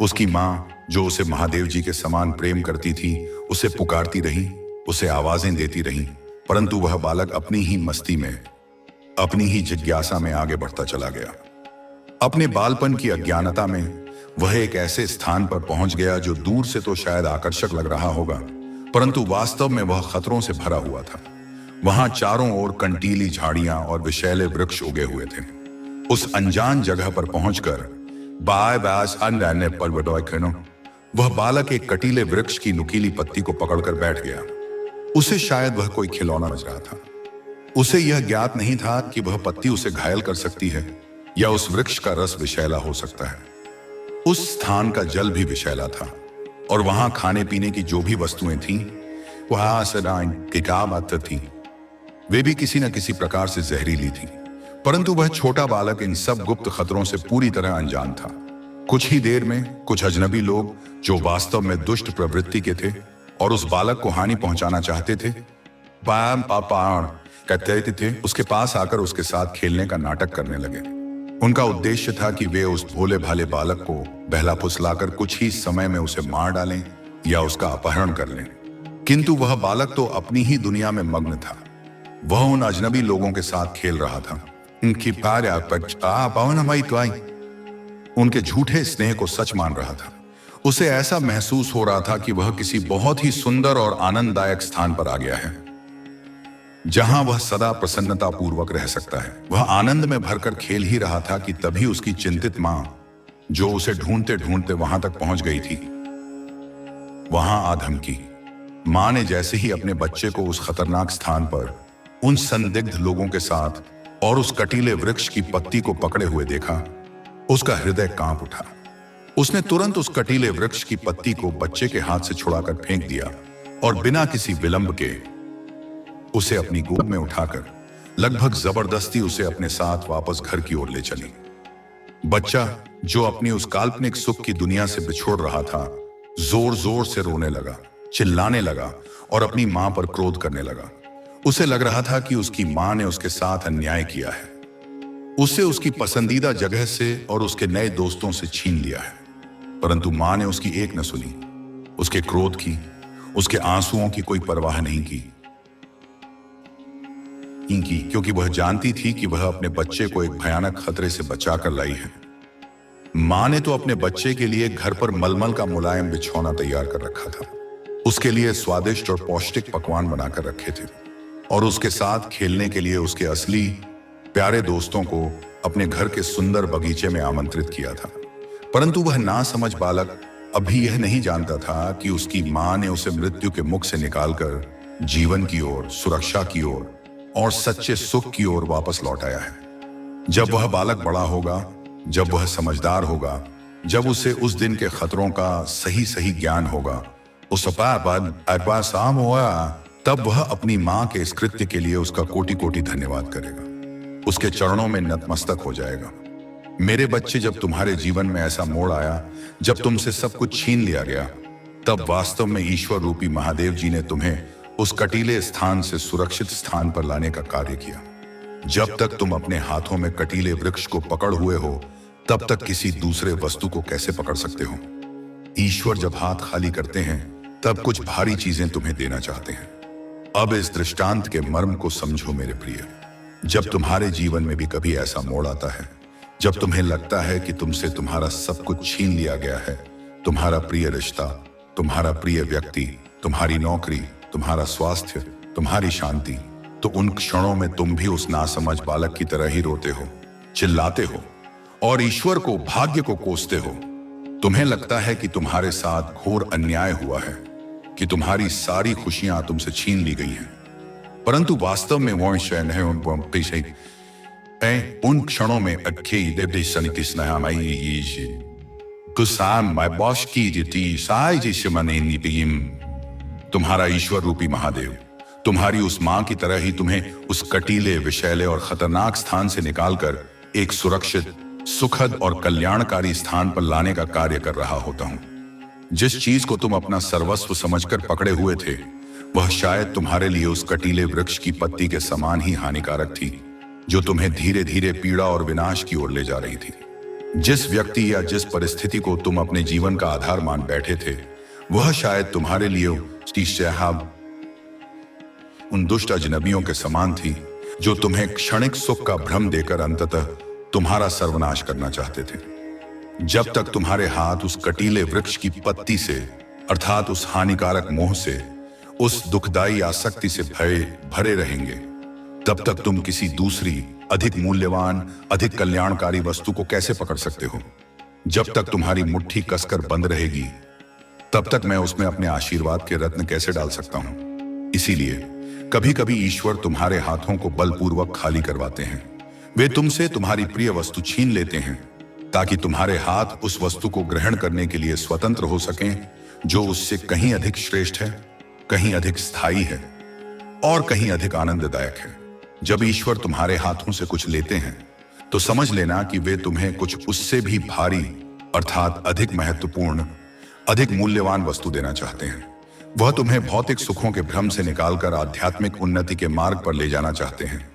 उसकी मां, जो उसे महादेव जी के समान प्रेम करती थी, उसे पुकारती रही, उसे आवाजें देती रही, परंतु वह बालक अपनी ही मस्ती में, अपनी ही जिज्ञासा में आगे बढ़ता चला गया। अपने बालपन की अज्ञानता में वह एक ऐसे स्थान पर पहुंच गया जो दूर से तो शायद आकर्षक लग रहा होगा, परंतु वास्तव में वह खतरों से भरा हुआ था। वहां चारों ओर कंटीली झाड़ियां और विषैले वृक्ष उगे हुए थे। उस अनजान जगह पर पहुंचकर वह बालक एक कटीले वृक्ष की नुकीली पत्ती को पकड़कर बैठ गया। उसे शायद वह कोई खिलौना समझ रहा था। उसे यह ज्ञात नहीं था कि वह पत्ती उसे घायल कर सकती है या उस वृक्ष का रस विषैला हो सकता है। उस स्थान का जल भी विषैला था और वहां खाने पीने की जो भी वस्तुएं थीं, वह सदाइन के काम आती थी, वे भी किसी न किसी प्रकार से जहरीली थी। परंतु वह छोटा बालक इन सब गुप्त खतरों से पूरी तरह अनजान था। कुछ ही देर में कुछ अजनबी लोग जो वास्तव में दुष्ट प्रवृत्ति के थे और उस बालक को हानि पहुंचाना चाहते थे, कहते थे, उसके पास आकर उसके साथ खेलने का नाटक करने लगे। उनका उद्देश्य था कि वे उस भोले भाले बालक को बहला फुसलाकर कुछ ही समय में उसे मार डालें या उसका अपहरण कर लें। किंतु वह बालक तो अपनी ही दुनिया में मग्न था। वह उन अजनबी लोगों के साथ खेल रहा था। उनके झूठे स्नेह को सच मान रहा था। उसे ऐसा महसूस हो रहा था कि वह किसी बहुत ही सुंदर और आनंददायक स्थान पर आ गया है जहां वह सदा प्रसन्नता पूर्वक रह सकता है। वह आनंद में भरकर खेल ही रहा था कि तभी उसकी चिंतित मां, जो उसे ढूंढते ढूंढते वहां तक पहुंच गई थी, वहां आ धमकी। मां ने जैसे ही अपने बच्चे को उस खतरनाक स्थान पर उन संदिग्ध लोगों के साथ और उस कटीले वृक्ष की पत्ती को पकड़े हुए देखा, उसका हृदय कांप उठा। उसने तुरंत उस कटीले वृक्ष की पत्ती को बच्चे के हाथ से छुड़ाकर फेंक दिया और बिना किसी विलंब के उसे अपनी गोद में उठाकर लगभग जबरदस्ती उसे अपने साथ वापस घर की ओर ले चली। बच्चा, जो अपनी उस काल्पनिक सुख की दुनिया से बिछोड़ रहा था, जोर जोर से रोने लगा, चिल्लाने लगा और अपनी मां पर क्रोध करने लगा। उसे लग रहा था कि उसकी मां ने उसके साथ अन्याय किया है। उसे उसकी पसंदीदा जगह से और उसके नए दोस्तों से छीन लिया है। परंतु मां ने उसकी एक न सुनी। उसके क्रोध की, उसके आंसुओं की कोई परवाह नहीं की, क्योंकि वह जानती थी कि वह अपने बच्चे को एक भयानक खतरे से बचा कर लाई है। मां ने तो अपने बच्चे के लिए घर पर मलमल का मुलायम बिछौना तैयार कर रखा था, उसके लिए स्वादिष्ट और पौष्टिक पकवान बनाकर रखे थे और उसके साथ खेलने के लिए उसके असली प्यारे दोस्तों को अपने घर के सुंदर बगीचे में आमंत्रित किया था। परंतु वह नासमझ बालक अभी यह नहीं जानता था कि उसकी मां ने उसे मृत्यु के मुख से निकालकर जीवन की ओर, सुरक्षा की ओर और सच्चे सुख की ओर वापस लौटाया है। जब वह बालक बड़ा होगा, जब वह समझदार होगा, जब उसे उस दिन के खतरों का सही सही ज्ञान होगा, उस शाम होगा, तब वह अपनी मां के इस कृत्य के लिए उसका कोटि कोटि धन्यवाद करेगा, उसके चरणों में नतमस्तक हो जाएगा। मेरे बच्चे, जब तुम्हारे जीवन में ऐसा मोड़ आया, जब तुमसे सब कुछ छीन लिया गया, तब वास्तव में ईश्वर रूपी महादेव जी ने तुम्हें उस कटीले स्थान से सुरक्षित स्थान पर लाने का कार्य किया। जब तक तुम अपने हाथों में कटीले वृक्ष को पकड़ हुए हो, तब तक किसी दूसरे वस्तु को कैसे पकड़ सकते हो? ईश्वर जब हाथ खाली करते हैं, तब कुछ भारी चीजें तुम्हें देना चाहते हैं। अब इस दृष्टांत के मर्म को समझो मेरे प्रिय। जब तुम्हारे जीवन में भी कभी ऐसा मोड़ आता है, जब तुम्हें लगता है कि तुमसे तुम्हारा सब कुछ छीन लिया गया है, तुम्हारा प्रिय रिश्ता, तुम्हारा प्रिय व्यक्ति, तुम्हारी नौकरी, तुम्हारा स्वास्थ्य, तुम्हारी शांति, तो उन क्षणों में तुम भी उस नासमझ बालक की तरह ही रोते हो, चिल्लाते हो और ईश्वर को, भाग्य को कोसते हो। तुम्हें लगता है कि तुम्हारे साथ घोर अन्याय हुआ है, कि तुम्हारी सारी खुशियां तुमसे छीन ली गई हैं। परंतु वास्तव में वो क्षण है उन क्षणों में तुम्हारा ईश्वर रूपी महादेव, तुम्हारी उस मां की तरह ही तुम्हें उस कटीले, विषैले और खतरनाक स्थान से निकालकर एक सुरक्षित, सुखद और कल्याणकारी स्थान पर लाने का कार्य कर रहा होता हूं। जिस चीज को तुम अपना सर्वस्व समझकर पकड़े हुए थे, वह शायद तुम्हारे लिए उस कटीले वृक्ष की पत्ती के समान ही हानिकारक थी, जो तुम्हें धीरे धीरे पीड़ा और विनाश की ओर ले जा रही थी। जिस व्यक्ति या जिस परिस्थिति को तुम अपने जीवन का आधार मान बैठे थे, वह शायद तुम्हारे लिए उन दुष्ट अजनबियों के समान थी, जो तुम्हें क्षणिक सुख का भ्रम देकर अंततः तुम्हारा सर्वनाश करना चाहते थे। जब तक तुम्हारे हाथ उस कटीले वृक्ष की पत्ती से, अर्थात उस हानिकारक मोह से, उस दुखदाई आसक्ति से भरे रहेंगे, तब तक तुम किसी दूसरी, अधिक मूल्यवान, अधिक कल्याणकारी वस्तु को कैसे पकड़ सकते हो? जब तक तुम्हारी मुट्ठी कसकर बंद रहेगी, तब तक मैं उसमें अपने आशीर्वाद के रत्न कैसे डाल सकता हूं? इसीलिए कभी कभी ईश्वर तुम्हारे हाथों को बलपूर्वक खाली करवाते हैं। वे तुमसे तुम्हारी प्रिय वस्तु छीन लेते हैं, ताकि तुम्हारे हाथ उस वस्तु को ग्रहण करने के लिए स्वतंत्र हो सकें, जो उससे कहीं अधिक श्रेष्ठ है, कहीं अधिक स्थायी है और कहीं अधिक आनंददायक है। जब ईश्वर तुम्हारे हाथों से कुछ लेते हैं, तो समझ लेना कि वे तुम्हें कुछ उससे भी भारी, अर्थात अधिक महत्वपूर्ण, अधिक मूल्यवान वस्तु देना चाहते हैं। वह तुम्हें भौतिक सुखों के भ्रम से निकालकर आध्यात्मिक उन्नति के मार्ग पर ले जाना चाहते हैं।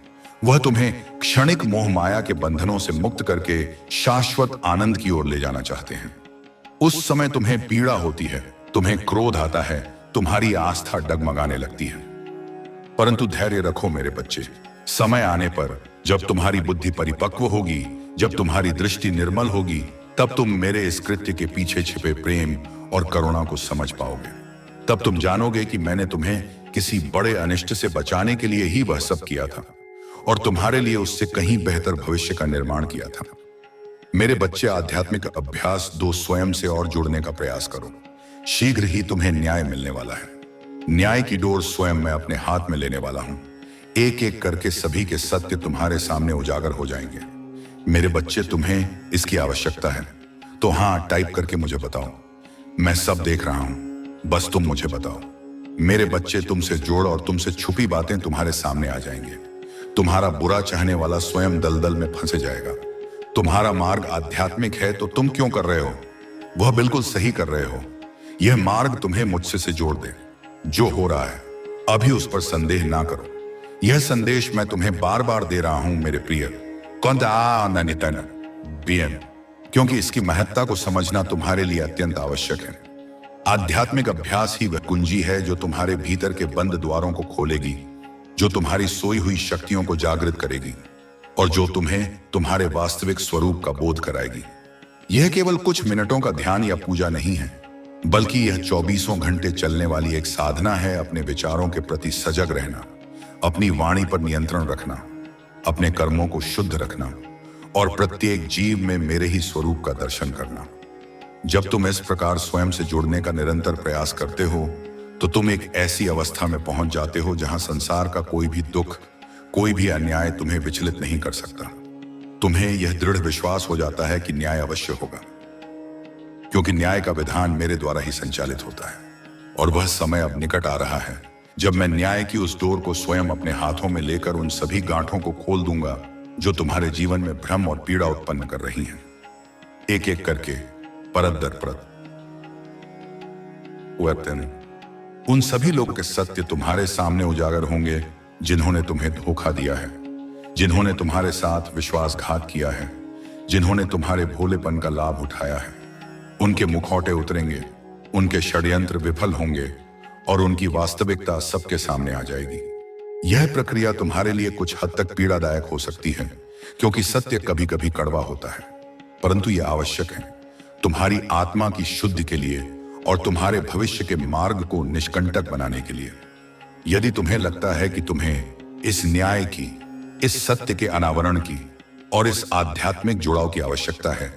वह तुम्हें क्षणिक मोह माया के बंधनों से मुक्त करके शाश्वत आनंद की ओर ले जाना चाहते हैं। उस समय तुम्हें पीड़ा होती है, तुम्हें क्रोध आता है, तुम्हारी आस्था डगमगाने लगती है। परंतु धैर्य रखो मेरे बच्चे। समय आने पर, जब तुम्हारी बुद्धि परिपक्व होगी, जब तुम्हारी दृष्टि निर्मल होगी, तब तुम मेरे इस कृत्य के पीछे छिपे प्रेम और करुणा को समझ पाओगे। तब तुम जानोगे कि मैंने तुम्हें किसी बड़े अनिष्ट से बचाने के लिए ही वह सब किया था और तुम्हारे लिए उससे कहीं बेहतर भविष्य का निर्माण किया था। मेरे बच्चे, आध्यात्मिक अभ्यास दो स्वयं से और जुड़ने का प्रयास करो। शीघ्र ही तुम्हें न्याय मिलने वाला है। न्याय की डोर स्वयं मैं अपने हाथ में लेने वाला हूं। एक एक करके सभी के सत्य तुम्हारे सामने उजागर हो जाएंगे। मेरे बच्चे, तुम्हें इसकी आवश्यकता है तो हाँ टाइप करके मुझे बताओ। मैं सब देख रहा हूं, बस तुम मुझे बताओ। मेरे बच्चे, तुमसे जोड़ और तुमसे छुपी बातें तुम्हारे सामने आ जाएंगे। तुम्हारा बुरा चाहने वाला स्वयं दलदल में फंसे जाएगा। तुम्हारा मार्ग आध्यात्मिक है तो तुम क्यों कर रहे हो? वह बिल्कुल सही कर रहे हो। यह मार्ग तुम्हें मुझसे से जोड़ दे। जो हो रहा है अभी उस पर संदेह ना करो। यह संदेश मैं तुम्हें बार बार दे रहा हूं मेरे प्रिय। क्योंकि इसकी महत्ता को समझना तुम्हारे लिए अत्यंत आवश्यक है। आध्यात्मिक अभ्यास ही वह कुंजी है जो तुम्हारे भीतर के बंद द्वारों को खोलेगी, जो तुम्हारी सोई हुई शक्तियों को जागृत करेगी और जो तुम्हें तुम्हारे वास्तविक स्वरूप का बोध कराएगी। यह केवल कुछ मिनटों का ध्यान या पूजा नहीं है, बल्कि यह 24 घंटे चलने वाली एक साधना है। अपने विचारों के प्रति सजग रहना, अपनी वाणी पर नियंत्रण रखना, अपने कर्मों को शुद्ध रखना और प्रत्येक जीव में मेरे ही स्वरूप का दर्शन करना। जब तुम इस प्रकार स्वयं से जुड़ने का निरंतर प्रयास करते हो तो तुम एक ऐसी अवस्था में पहुंच जाते हो जहां संसार का कोई भी दुख, कोई भी अन्याय तुम्हें विचलित नहीं कर सकता। तुम्हें यह दृढ़ विश्वास हो जाता है कि न्याय अवश्य होगा, क्योंकि न्याय का विधान मेरे द्वारा ही संचालित होता है। और वह समय अब निकट आ रहा है जब मैं न्याय की उस डोर को स्वयं अपने हाथों में लेकर उन सभी गांठों को खोल दूंगा जो तुम्हारे जीवन में भ्रम और पीड़ा उत्पन्न कर रही हैं। एक एक करके, परत दर परत, उन सभी लोगों के सत्य तुम्हारे सामने उजागर होंगे जिन्होंने तुम्हें धोखा दिया है, जिन्होंने तुम्हारे साथ विश्वासघात किया है, जिन्होंने तुम्हारे भोलेपन का लाभ उठाया है। उनके मुखौटे उतरेंगे, उनके षड्यंत्र विफल होंगे और उनकी वास्तविकता सबके सामने आ जाएगी। यह प्रक्रिया तुम्हारे लिए कुछ हद तक पीड़ादायक हो सकती है, क्योंकि सत्य कभी कभी कड़वा होता है, परंतु यह आवश्यक है तुम्हारी आत्मा की शुद्धि के लिए और तुम्हारे भविष्य के मार्ग को निष्कंटक बनाने के लिए। यदि तुम्हें लगता है कि तुम्हें इस न्याय की, इस सत्य के अनावरण की और इस आध्यात्मिक जुड़ाव की आवश्यकता है,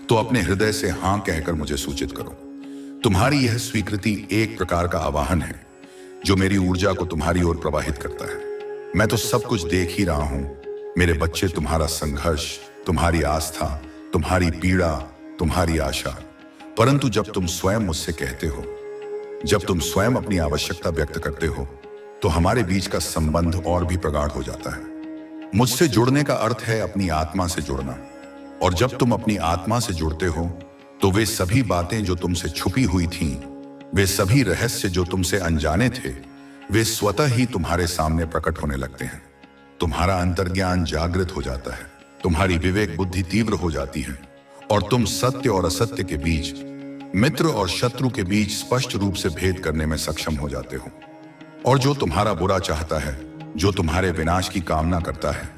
तो अपने हृदय से हां कहकर मुझे सूचित करो। तुम्हारी यह स्वीकृति एक प्रकार का आवाहन है जो मेरी ऊर्जा को तुम्हारी ओर प्रवाहित करता है। मैं तो सब कुछ देख ही रहा हूं मेरे बच्चे, तुम्हारा संघर्ष, तुम्हारी आस्था, तुम्हारी पीड़ा, तुम्हारी आशा। परंतु जब तुम स्वयं मुझसे कहते हो, जब तुम स्वयं अपनी आवश्यकता व्यक्त करते हो, तो हमारे बीच का संबंध और भी प्रगाढ़ हो जाता है। मुझसे जुड़ने का अर्थ है अपनी आत्मा से जुड़ना, और जब तुम अपनी आत्मा से जुड़ते हो तो वे सभी बातें जो तुमसे छुपी हुई थीं, वे सभी रहस्य जो तुमसे अनजाने थे, वे स्वतः ही तुम्हारे सामने प्रकट होने लगते हैं। तुम्हारा अंतर्ज्ञान जागृत हो जाता है, तुम्हारी विवेक बुद्धि तीव्र हो जाती है और तुम सत्य और असत्य के बीच, मित्र और शत्रु के बीच स्पष्ट रूप से भेद करने में सक्षम हो जाते हो। और जो तुम्हारा बुरा चाहता है, जो तुम्हारे विनाश की कामना करता है,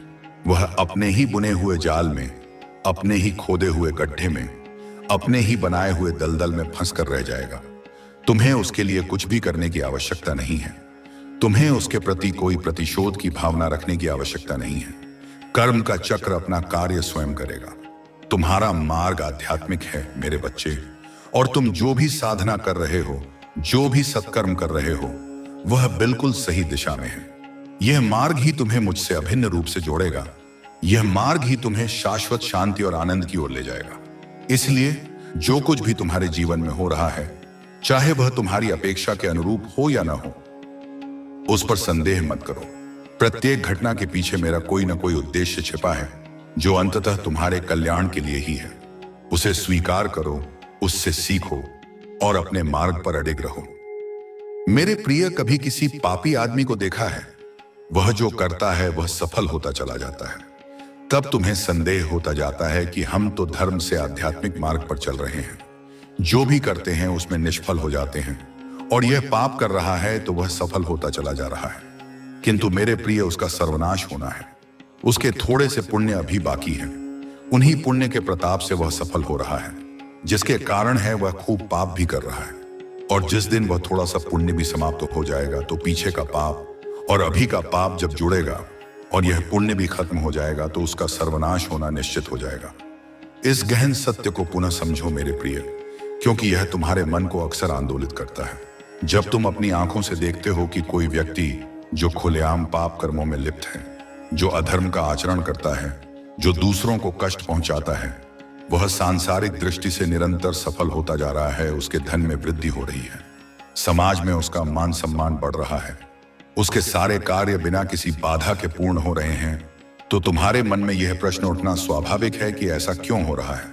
वह अपने ही बुने हुए जाल में, अपने ही खोदे हुए गड्ढे में, अपने ही बनाए हुए दलदल में फंस कर रह जाएगा। तुम्हें उसके लिए कुछ भी करने की आवश्यकता नहीं है। तुम्हें उसके प्रति कोई प्रतिशोध की भावना रखने की आवश्यकता नहीं है। कर्म का चक्र अपना कार्य स्वयं करेगा। तुम्हारा मार्ग आध्यात्मिक है मेरे बच्चे, और तुम जो भी साधना कर रहे हो, जो भी सत्कर्म कर रहे हो, वह बिल्कुल सही दिशा में है। यह मार्ग ही तुम्हें मुझसे अभिन्न रूप से जोड़ेगा। यह मार्ग ही तुम्हें शाश्वत शांति और आनंद की ओर ले जाएगा। इसलिए जो कुछ भी तुम्हारे जीवन में हो रहा है, चाहे वह तुम्हारी अपेक्षा के अनुरूप हो या ना हो, उस पर संदेह मत करो। प्रत्येक घटना के पीछे मेरा कोई ना कोई उद्देश्य छिपा है जो अंततः तुम्हारे कल्याण के लिए ही है। उसे स्वीकार करो, उससे सीखो और अपने मार्ग पर अडिग रहो। मेरे प्रिय, कभी किसी पापी आदमी को देखा है? वह जो करता है वह सफल होता चला जाता है। तब तुम्हें संदेह होता जाता है कि हम तो धर्म से आध्यात्मिक मार्ग पर चल रहे हैं, जो भी करते हैं उसमें निष्फल हो जाते हैं, और यह पाप कर रहा है तो वह सफल होता चला जा रहा है। किंतु मेरे प्रिय, उसका सर्वनाश होना है। उसके थोड़े से पुण्य अभी बाकी हैं। उन्हीं पुण्य के प्रताप से वह सफल हो रहा है, जिसके कारण है वह खूब पाप भी कर रहा है। और जिस दिन वह थोड़ा सा पुण्य भी समाप्त हो जाएगा तो पीछे का पाप और अभी का पाप जब जुड़ेगा और यह पुण्य भी खत्म हो जाएगा तो उसका सर्वनाश होना निश्चित हो जाएगा। इस गहन सत्य को पुनः समझो मेरे प्रिय, क्योंकि यह तुम्हारे मन को अक्सर आंदोलित करता है। जब तुम अपनी आंखों से देखते हो कि कोई व्यक्ति जो खुलेआम पाप कर्मों में लिप्त है, जो अधर्म का आचरण करता है, जो दूसरों को कष्ट पहुंचाता है, वह सांसारिक दृष्टि से निरंतर सफल होता जा रहा है, उसके धन में वृद्धि हो रही है, समाज में उसका मान सम्मान बढ़ रहा है, उसके सारे कार्य बिना किसी बाधा के पूर्ण हो रहे हैं, तो तुम्हारे मन में यह प्रश्न उठना स्वाभाविक है कि ऐसा क्यों हो रहा है।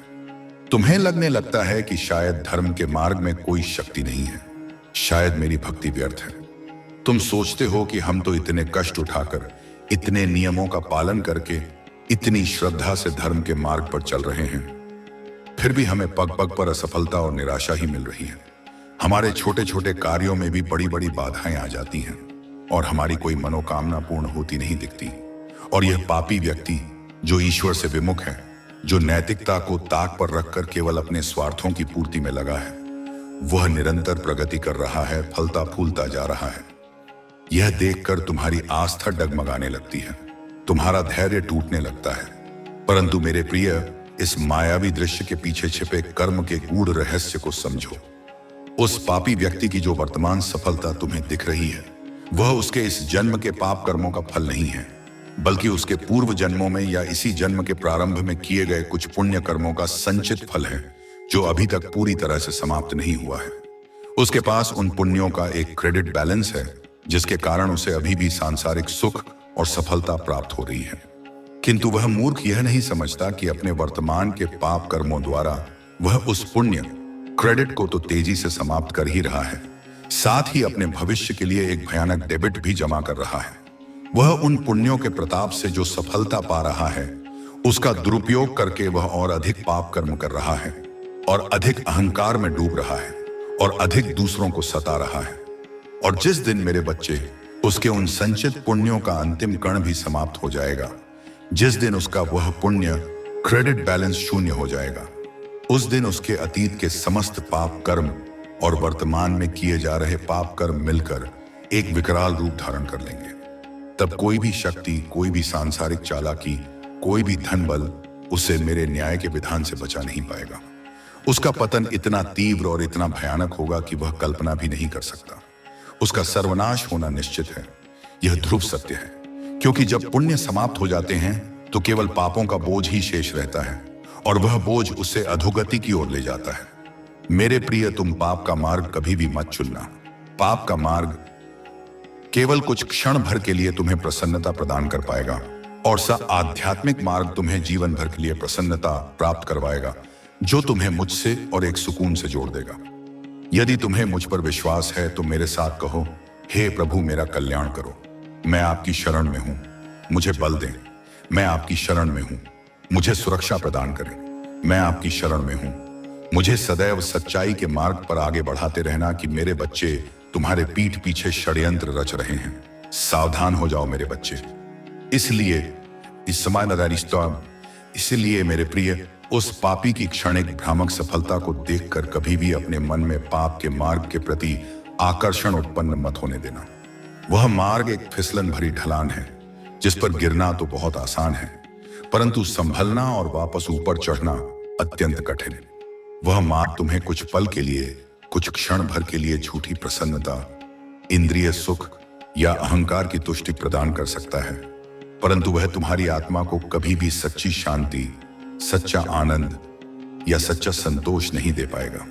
तुम्हें लगने लगता है कि शायद धर्म के मार्ग में कोई शक्ति नहीं है, शायद मेरी भक्ति व्यर्थ है। तुम सोचते हो कि हम तो इतने कष्ट उठाकर, इतने नियमों का पालन करके, इतनी श्रद्धा से धर्म के मार्ग पर चल रहे हैं, फिर भी हमें पग पग पर असफलता और निराशा ही मिल रही है। हमारे छोटे छोटे कार्यों में भी बड़ी बड़ी बाधाएं आ जाती हैं और हमारी कोई मनोकामना पूर्ण होती नहीं दिखती। और यह पापी व्यक्ति जो ईश्वर से विमुख है, जो नैतिकता को ताक पर रखकर केवल अपने स्वार्थों की पूर्ति में लगा है, वह निरंतर प्रगति कर रहा है, फलता फूलता जा रहा है। यह देखकर तुम्हारी आस्था डगमगाने लगती है, तुम्हारा धैर्य टूटने लगता है। परंतु मेरे प्रिय, इस मायावी दृश्य के पीछे छिपे कर्म के गूढ़ रहस्य को समझो। उस पापी व्यक्ति की जो वर्तमान सफलता तुम्हें दिख रही है, वह उसके इस जन्म के पाप कर्मों का फल नहीं है, बल्कि उसके पूर्व जन्मों में या इसी जन्म के प्रारंभ में किए गए कुछ पुण्य कर्मों का संचित फल है, जो अभी तक पूरी तरह से समाप्त नहीं हुआ है। उसके पास उन पुण्यों का एक क्रेडिट बैलेंस है, जिसके कारण उसे अभी भी सांसारिक सुख और सफलता प्राप्त हो रही है। किंतु वह मूर्ख यह नहीं समझता कि अपने वर्तमान के पाप कर्मों द्वारा वह उस पुण्य क्रेडिट को तो तेजी से समाप्त कर ही रहा है, साथ ही अपने भविष्य के लिए एक भयानक डेबिट भी जमा कर रहा है। वह उन पुण्यों के प्रताप से जो सफलता पा रहा है, उसका दुरुपयोग करके वह और अधिक पाप कर्म कर रहा है और अधिक अहंकार में डूब रहा है और अधिक दूसरों को सता रहा है। और जिस दिन मेरे बच्चे, उसके उन संचित पुण्यों का अंतिम कण भी समाप्त हो जाएगा, जिस दिन उसका वह पुण्य क्रेडिट बैलेंस शून्य हो जाएगा, उस दिन उसके अतीत के समस्त पाप कर्म और वर्तमान में किए जा रहे पाप कर्म मिलकर एक विकराल रूप धारण कर लेंगे। तब कोई भी शक्ति, कोई भी सांसारिक चालाकी, कोई भी धन बल उसे मेरे न्याय के विधान से बचा नहीं पाएगा। उसका पतन इतना तीव्र और इतना भयानक होगा कि वह कल्पना भी नहीं कर सकता। उसका सर्वनाश होना निश्चित है। यह ध्रुव सत्य है, क्योंकि जब पुण्य समाप्त हो जाते हैं तो केवल पापों का बोझ ही शेष रहता है और वह बोझ उसे अधोगति की ओर ले जाता है। मेरे प्रिय, तुम पाप का मार्ग कभी भी मत चुनना। पाप का मार्ग केवल कुछ क्षण भर के लिए तुम्हें प्रसन्नता प्रदान कर पाएगा और आध्यात्मिक मार्ग तुम्हें जीवन भर के लिए प्रसन्नता प्राप्त करवाएगा, जो तुम्हें मुझसे और एक सुकून से जोड़ देगा। यदि तुम्हें मुझ पर विश्वास है तो मेरे साथ कहो, हे प्रभु, मेरा कल्याण करो। मैं आपकी शरण में हूं, मुझे बल दें। मैं आपकी शरण में हूं, मुझे सुरक्षा प्रदान करें। मैं आपकी शरण में हूं, मुझे सदैव सच्चाई के मार्ग पर आगे बढ़ाते रहना कि मेरे बच्चे तुम्हारे पीठ पीछे षड्यंत्र रच रहे हैं। सावधान हो जाओ मेरे बच्चे। इसलिए मेरे प्रिय, उस पापी की क्षणिक भ्रामक सफलता को देखकर कभी भी अपने मन में पाप के मार्ग के प्रति आकर्षण उत्पन्न मत होने देना। वह मार्ग एक फिसलन भरी ढलान है, जिस पर गिरना तो बहुत आसान है, परंतु संभलना और वापस ऊपर चढ़ना अत्यंत कठिन। वह मार्ग तुम्हें कुछ पल के लिए, कुछ क्षण भर के लिए झूठी प्रसन्नता, इंद्रिय सुख या अहंकार की तुष्टि प्रदान कर सकता है, परंतु वह तुम्हारी आत्मा को कभी भी सच्ची शांति, सच्चा आनंद या सच्चा संतोष नहीं दे पाएगा।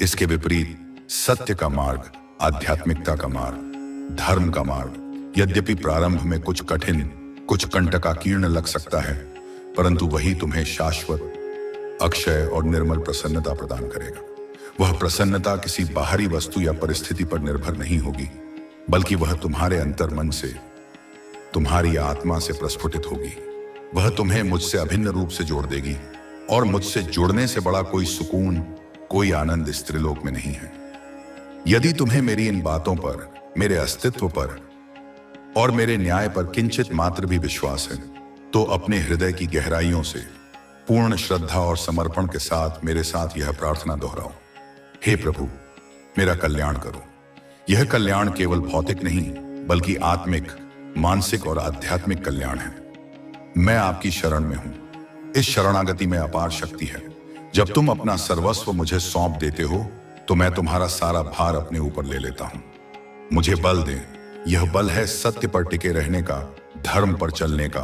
इसके विपरीत सत्य का मार्ग, आध्यात्मिकता का मार्ग, धर्म का मार्ग, यद्यपि प्रारंभ में कुछ कठिन, कुछ कंटकाकीर्ण लग सकता है, परंतु वही तुम्हें शाश्वत, अक्षय और निर्मल प्रसन्नता प्रदान करेगा। वह प्रसन्नता किसी बाहरी वस्तु या परिस्थिति पर निर्भर नहीं होगी, बल्कि वह तुम्हारे अंतर्मन से, तुम्हारी आत्मा से प्रस्फुटित होगी। वह तुम्हें मुझसे अभिन्न रूप से जोड़ देगी और मुझसे जुड़ने से बड़ा कोई सुकून, कोई आनंद इस त्रिलोक में नहीं है। यदि तुम्हें मेरी इन बातों पर, मेरे अस्तित्व पर और मेरे न्याय पर किंचित मात्र भी विश्वास है, तो अपने हृदय की गहराइयों से पूर्ण श्रद्धा और समर्पण के साथ मेरे साथ यह प्रार्थना दोहराओ, हे प्रभु, मेरा कल्याण करो। यह कल्याण केवल भौतिक नहीं, बल्कि आत्मिक, मानसिक और आध्यात्मिक कल्याण है। मैं आपकी शरण में हूं। इस शरणागति में अपार शक्ति है। जब तुम अपना सर्वस्व मुझे सौंप देते हो, तो मैं तुम्हारा सारा भार अपने ऊपर ले लेता हूं। मुझे बल दें। यह बल है सत्य पर टिके रहने का, धर्म पर चलने का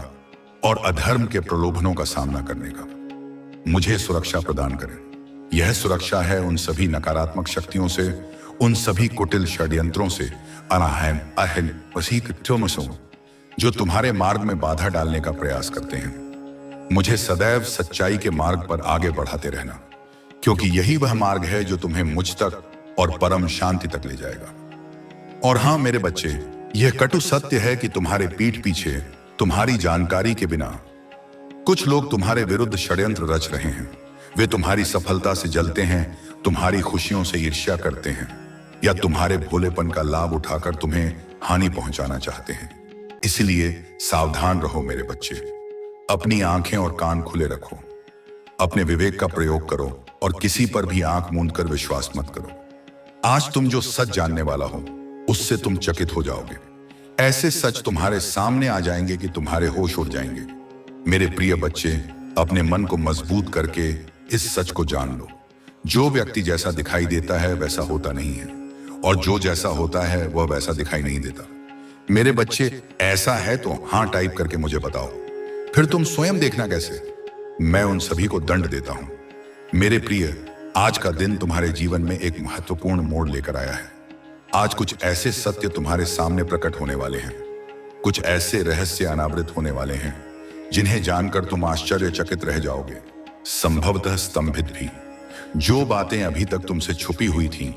और अधर्म के प्रलोभनों का सामना करने का। मुझे सुरक्षा प्रदान करें। यह सुरक्षा है उन सभी नकारात्मक शक्तियों से, उन सभी कुटिल षड्यंत्रों से, जो तुम्हारे मार्ग में बाधा डालने का प्रयास करते हैं। मुझे सदैव सच्चाई के मार्ग पर आगे बढ़ाते रहना, क्योंकि यही वह मार्ग है जो तुम्हें मुझ तक और परम शांति तक ले जाएगा। और हां मेरे बच्चे, यह कटु सत्य है कि तुम्हारे पीठ पीछे, तुम्हारी जानकारी के बिना कुछ लोग तुम्हारे विरुद्ध षड्यंत्र रच रहे हैं। वे तुम्हारी सफलता से जलते हैं, तुम्हारी खुशियों से ईर्ष्या करते हैं या तुम्हारे भोलेपन का लाभ उठाकर तुम्हें हानि पहुंचाना चाहते हैं। इसलिए सावधान रहो मेरे बच्चे। अपनी आंखें और कान खुले रखो, अपने विवेक का प्रयोग करो और किसी पर भी आंख मूंद कर विश्वास मत करो। आज तुम जो सच जानने वाला हो उससे तुम चकित हो जाओगे। ऐसे सच तुम्हारे सामने आ जाएंगे कि तुम्हारे होश उड़ जाएंगे। मेरे प्रिय बच्चे, अपने मन को मजबूत करके इस सच को जान लो। जो व्यक्ति जैसा दिखाई देता है वैसा होता नहीं है, और जो जैसा होता है वह वैसा दिखाई नहीं देता। मेरे बच्चे, ऐसा है तो हाँ टाइप करके मुझे बताओ, फिर तुम स्वयं देखना कैसे। मैं उन सभी को दंड देता हूं। मेरे प्रिय, आज का दिन तुम्हारे जीवन में एक महत्वपूर्ण मोड़ लेकर आया है। आज कुछ ऐसे सत्य तुम्हारे सामने प्रकट होने वाले हैं, कुछ ऐसे रहस्य अनावृत होने वाले हैं जिन्हें जानकर तुम आश्चर्यचकित रह जाओगे, संभवतः स्तंभित भी। जो बातें अभी तक तुमसे छुपी हुई थीं,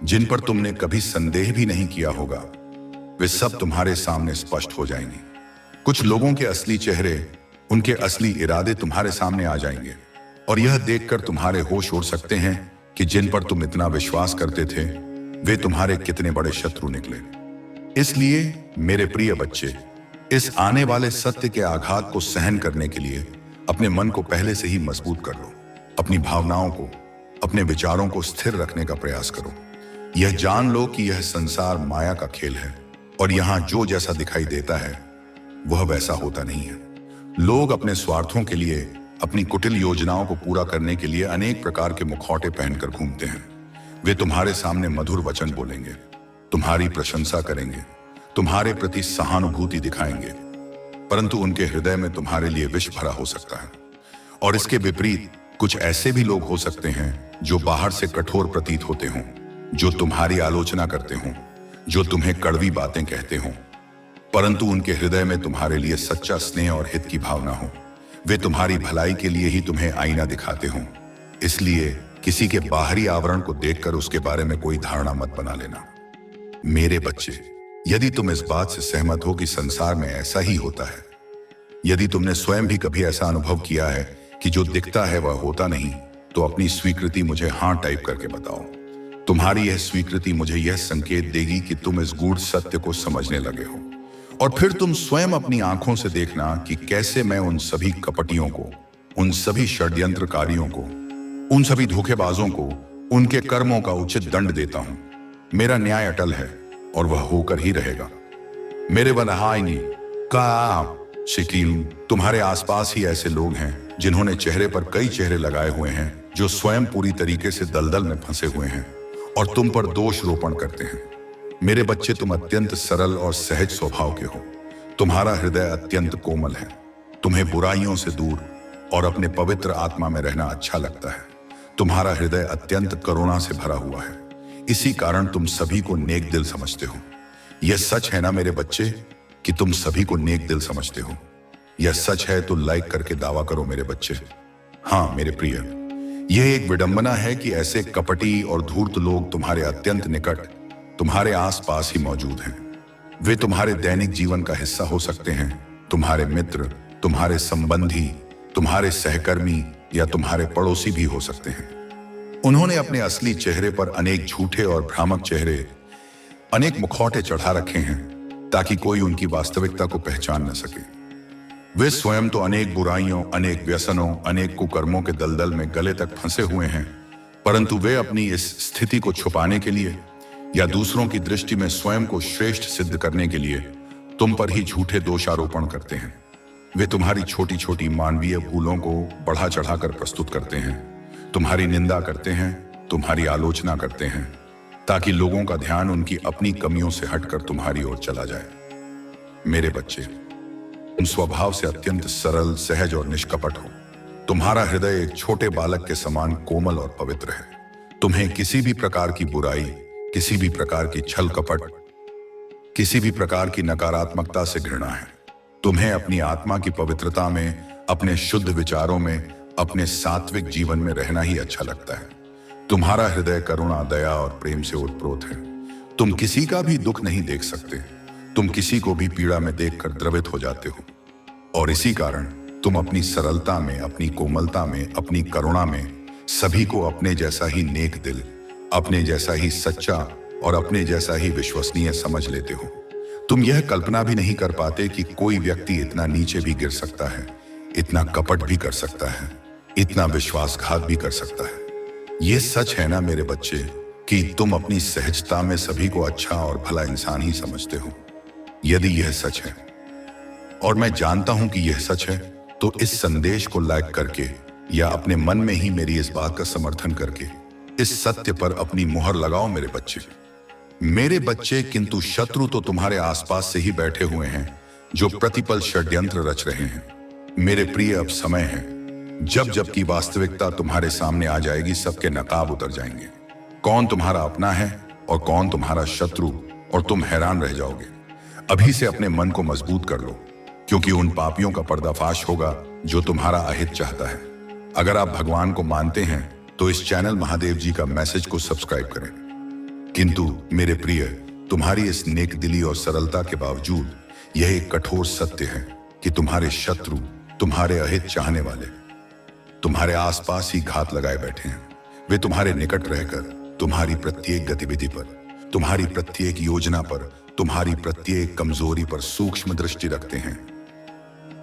जिन पर तुमने कभी संदेह भी नहीं किया होगा, वे सब तुम्हारे सामने स्पष्ट हो जाएंगी। कुछ लोगों के असली चेहरे, उनके असली इरादे तुम्हारे सामने आ जाएंगे, और यह देखकर तुम्हारे होश उड़ सकते हैं कि जिन पर तुम इतना विश्वास करते थे वे तुम्हारे कितने बड़े शत्रु निकले। इसलिए मेरे प्रिय बच्चे, इस आने वाले सत्य के आघात को सहन करने के लिए अपने मन को पहले से ही मजबूत कर लो। अपनी भावनाओं को, अपने विचारों को स्थिर रखने का प्रयास करो। यह जान लो कि यह संसार माया का खेल है, और यहां जो जैसा दिखाई देता है वह वैसा होता नहीं है। लोग अपने स्वार्थों के लिए, अपनी कुटिल योजनाओं को पूरा करने के लिए अनेक प्रकार के मुखौटे पहनकर घूमते हैं। वे तुम्हारे सामने मधुर वचन बोलेंगे, तुम्हारी प्रशंसा करेंगे, तुम्हारे प्रति सहानुभूति दिखाएंगे, परंतु उनके हृदय में तुम्हारे लिए विष भरा हो सकता है। और इसके विपरीत कुछ ऐसे भी लोग हो सकते हैं जो बाहर से कठोर प्रतीत होते हों, जो तुम्हारी आलोचना करते हों, जो तुम्हें कड़वी बातें कहते हों, परंतु उनके हृदय में तुम्हारे लिए सच्चा स्नेह और हित की भावना हो। वे तुम्हारी भलाई के लिए ही तुम्हें आईना दिखाते हों। इसलिए किसी के बाहरी आवरण को देखकर उसके बारे में कोई धारणा मत बना लेना। मेरे बच्चे, यदि तुम इस बात से सहमत हो कि संसार में ऐसा ही होता है, यदि तुमने स्वयं भी कभी ऐसा अनुभव किया है कि जो दिखता है वह होता नहीं, तो अपनी स्वीकृति मुझे हाँ टाइप करके बताओ। तुम्हारी यह स्वीकृति मुझे यह संकेत देगी कि तुम इस गूढ़ सत्य को समझने लगे हो, और फिर तुम स्वयं अपनी आंखों से देखना कि कैसे मैं उन सभी कपटियों को, उन सभी षड्यंत्रकारियों को, उन सभी धोखेबाजों को उनके कर्मों का उचित दंड देता हूं। मेरा न्याय अटल है और वह होकर ही रहेगा। मेरे वनहाइनी का शिकील, तुम्हारे आसपास ही ऐसे लोग हैं जिन्होंने चेहरे पर कई चेहरे लगाए हुए हैं, जो स्वयं पूरी तरीके से दलदल में फंसे हुए हैं और तुम पर दोष रोपण करते हैं। मेरे बच्चे, तुम अत्यंत सरल और सहज स्वभाव के हो। तुम्हारा हृदय अत्यंत कोमल है। तुम्हें बुराइयों से दूर और अपने पवित्र आत्मा में रहना अच्छा लगता है। तुम्हारा हृदय अत्यंत करुणा से भरा हुआ है। इसी कारण तुम सभी को नेक दिल समझते हो। यह सच है ना मेरे बच्चे कि तुम सभी को नेक दिल समझते हो? यह सच है तो लाइक करके दावा करो मेरे बच्चे। हाँ मेरे प्रिय, यह एक विडंबना है कि ऐसे कपटी और धूर्त लोग तुम्हारे अत्यंत निकट, तुम्हारे आसपास ही मौजूद हैं। वे तुम्हारे दैनिक जीवन का हिस्सा हो सकते हैं, तुम्हारे मित्र, तुम्हारे संबंधी, तुम्हारे सहकर्मी या तुम्हारे पड़ोसी भी हो सकते हैं। उन्होंने अपने असली चेहरे पर अनेक झूठे और भ्रामक चेहरे, अनेक मुखौटे चढ़ा रखे हैं ताकि कोई उनकी वास्तविकता को पहचान न सके। वे स्वयं तो अनेक बुराइयों, अनेक व्यसनों, अनेक कुकर्मों के दलदल में गले तक फंसे हुए हैं, परंतु वे अपनी इस स्थिति को छुपाने के लिए या दूसरों की दृष्टि में स्वयं को श्रेष्ठ सिद्ध करने के लिए तुम पर ही झूठे दोषारोपण करते हैं। वे तुम्हारी छोटी छोटी मानवीय भूलों को बढ़ा चढ़ाकर प्रस्तुत करते हैं, तुम्हारी निंदा करते हैं, तुम्हारी आलोचना करते हैं, ताकि लोगों का ध्यान उनकी अपनी कमियों से हटकर तुम्हारी ओर चला जाए। मेरे बच्चे, तुम स्वभाव से अत्यंत सरल, सहज और निष्कपट हो। तुम्हारा हृदय एक छोटे बालक के समान कोमल और पवित्र है। तुम्हें किसी भी प्रकार की बुराई, किसी भी प्रकार की छल कपट, किसी भी प्रकार की नकारात्मकता से घृणा है। तुम्हें अपनी आत्मा की पवित्रता में, अपने शुद्ध विचारों में, अपने सात्विक जीवन में रहना ही अच्छा लगता है। तुम्हारा हृदय करुणा, दया और प्रेम से ओतप्रोत है। तुम किसी का भी दुख नहीं देख सकते। तुम किसी को भी पीड़ा में देखकर द्रवित हो जाते हो, और इसी कारण तुम अपनी सरलता में, अपनी कोमलता में, अपनी करुणा में सभी को अपने जैसा ही नेक दिल, अपने जैसा ही सच्चा और अपने जैसा ही विश्वसनीय समझ लेते हो। तुम यह कल्पना भी नहीं कर पाते कि कोई व्यक्ति इतना नीचे भी गिर सकता है, इतना कपट भी कर सकता है, इतना विश्वासघात भी कर सकता है। यह सच है ना मेरे बच्चे कि तुम अपनी सहजता में सभी को अच्छा और भला इंसान ही समझते हो। यदि यह सच है, और मैं जानता हूं कि यह सच है, तो इस संदेश को लाइक करके या अपने मन में ही मेरी इस बात का समर्थन करके इस सत्य पर अपनी मुहर लगाओ मेरे बच्चे। मेरे बच्चे, किंतु शत्रु तो तुम्हारे आसपास से ही बैठे हुए हैं जो प्रतिपल षड्यंत्र रच रहे हैं। मेरे प्रिय, अब समय है जब की वास्तविकता तुम्हारे सामने आ जाएगी, सबके नकाब उतर जाएंगे। कौन तुम्हारा अपना है और कौन तुम्हारा शत्रु, और तुम हैरान रह जाओगे। अभी से अपने मन को मजबूत कर लो, क्योंकि उन पापियों का पर्दाफाश होगा जो तुम्हारा अहित चाहता है। अगर आप भगवान को मानते हैं तो इस चैनल महादेव जी का मैसेज को सब्सक्राइब करें। किंतु मेरे प्रिय, तुम्हारी इस नेक दिली और सरलता के बावजूद यह एक कठोर सत्य है कि तुम्हारे शत्रु, तुम्हारे अहित चाहने वाले तुम्हारे आसपास ही घात लगाए बैठे हैं। वे तुम्हारे निकट रहकर तुम्हारी प्रत्येक गतिविधि पर, तुम्हारी प्रत्येक योजना पर, तुम्हारी प्रत्येक कमजोरी पर सूक्ष्म दृष्टि रखते हैं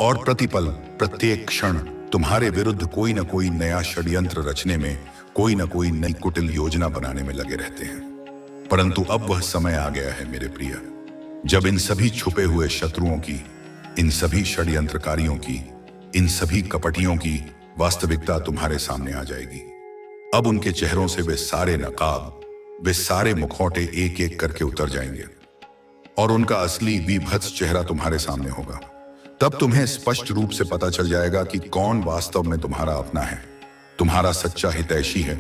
और प्रतिपल, प्रत्येक क्षण तुम्हारे विरुद्ध कोई न कोई नया षड्यंत्र रचने में, कोई न कोई नई कुटिल योजना बनाने में लगे रहते हैं। परंतु अब वह समय आ गया है मेरे प्रिय, जब इन सभी छुपे हुए शत्रुओं की, इन सभी षड्यंत्रकारियों की, इन सभी कपटियों की वास्तविकता तुम्हारे सामने आ जाएगी। अब उनके चेहरों से वे सारे नकाब, वे सारे मुखौटे एक एक करके उतर जाएंगे और उनका असली विभत्स चेहरा तुम्हारे सामने होगा। तब तुम्हें स्पष्ट रूप से पता चल जाएगा कि कौन वास्तव में तुम्हारा अपना है, तुम्हारा सच्चा हितैषी है,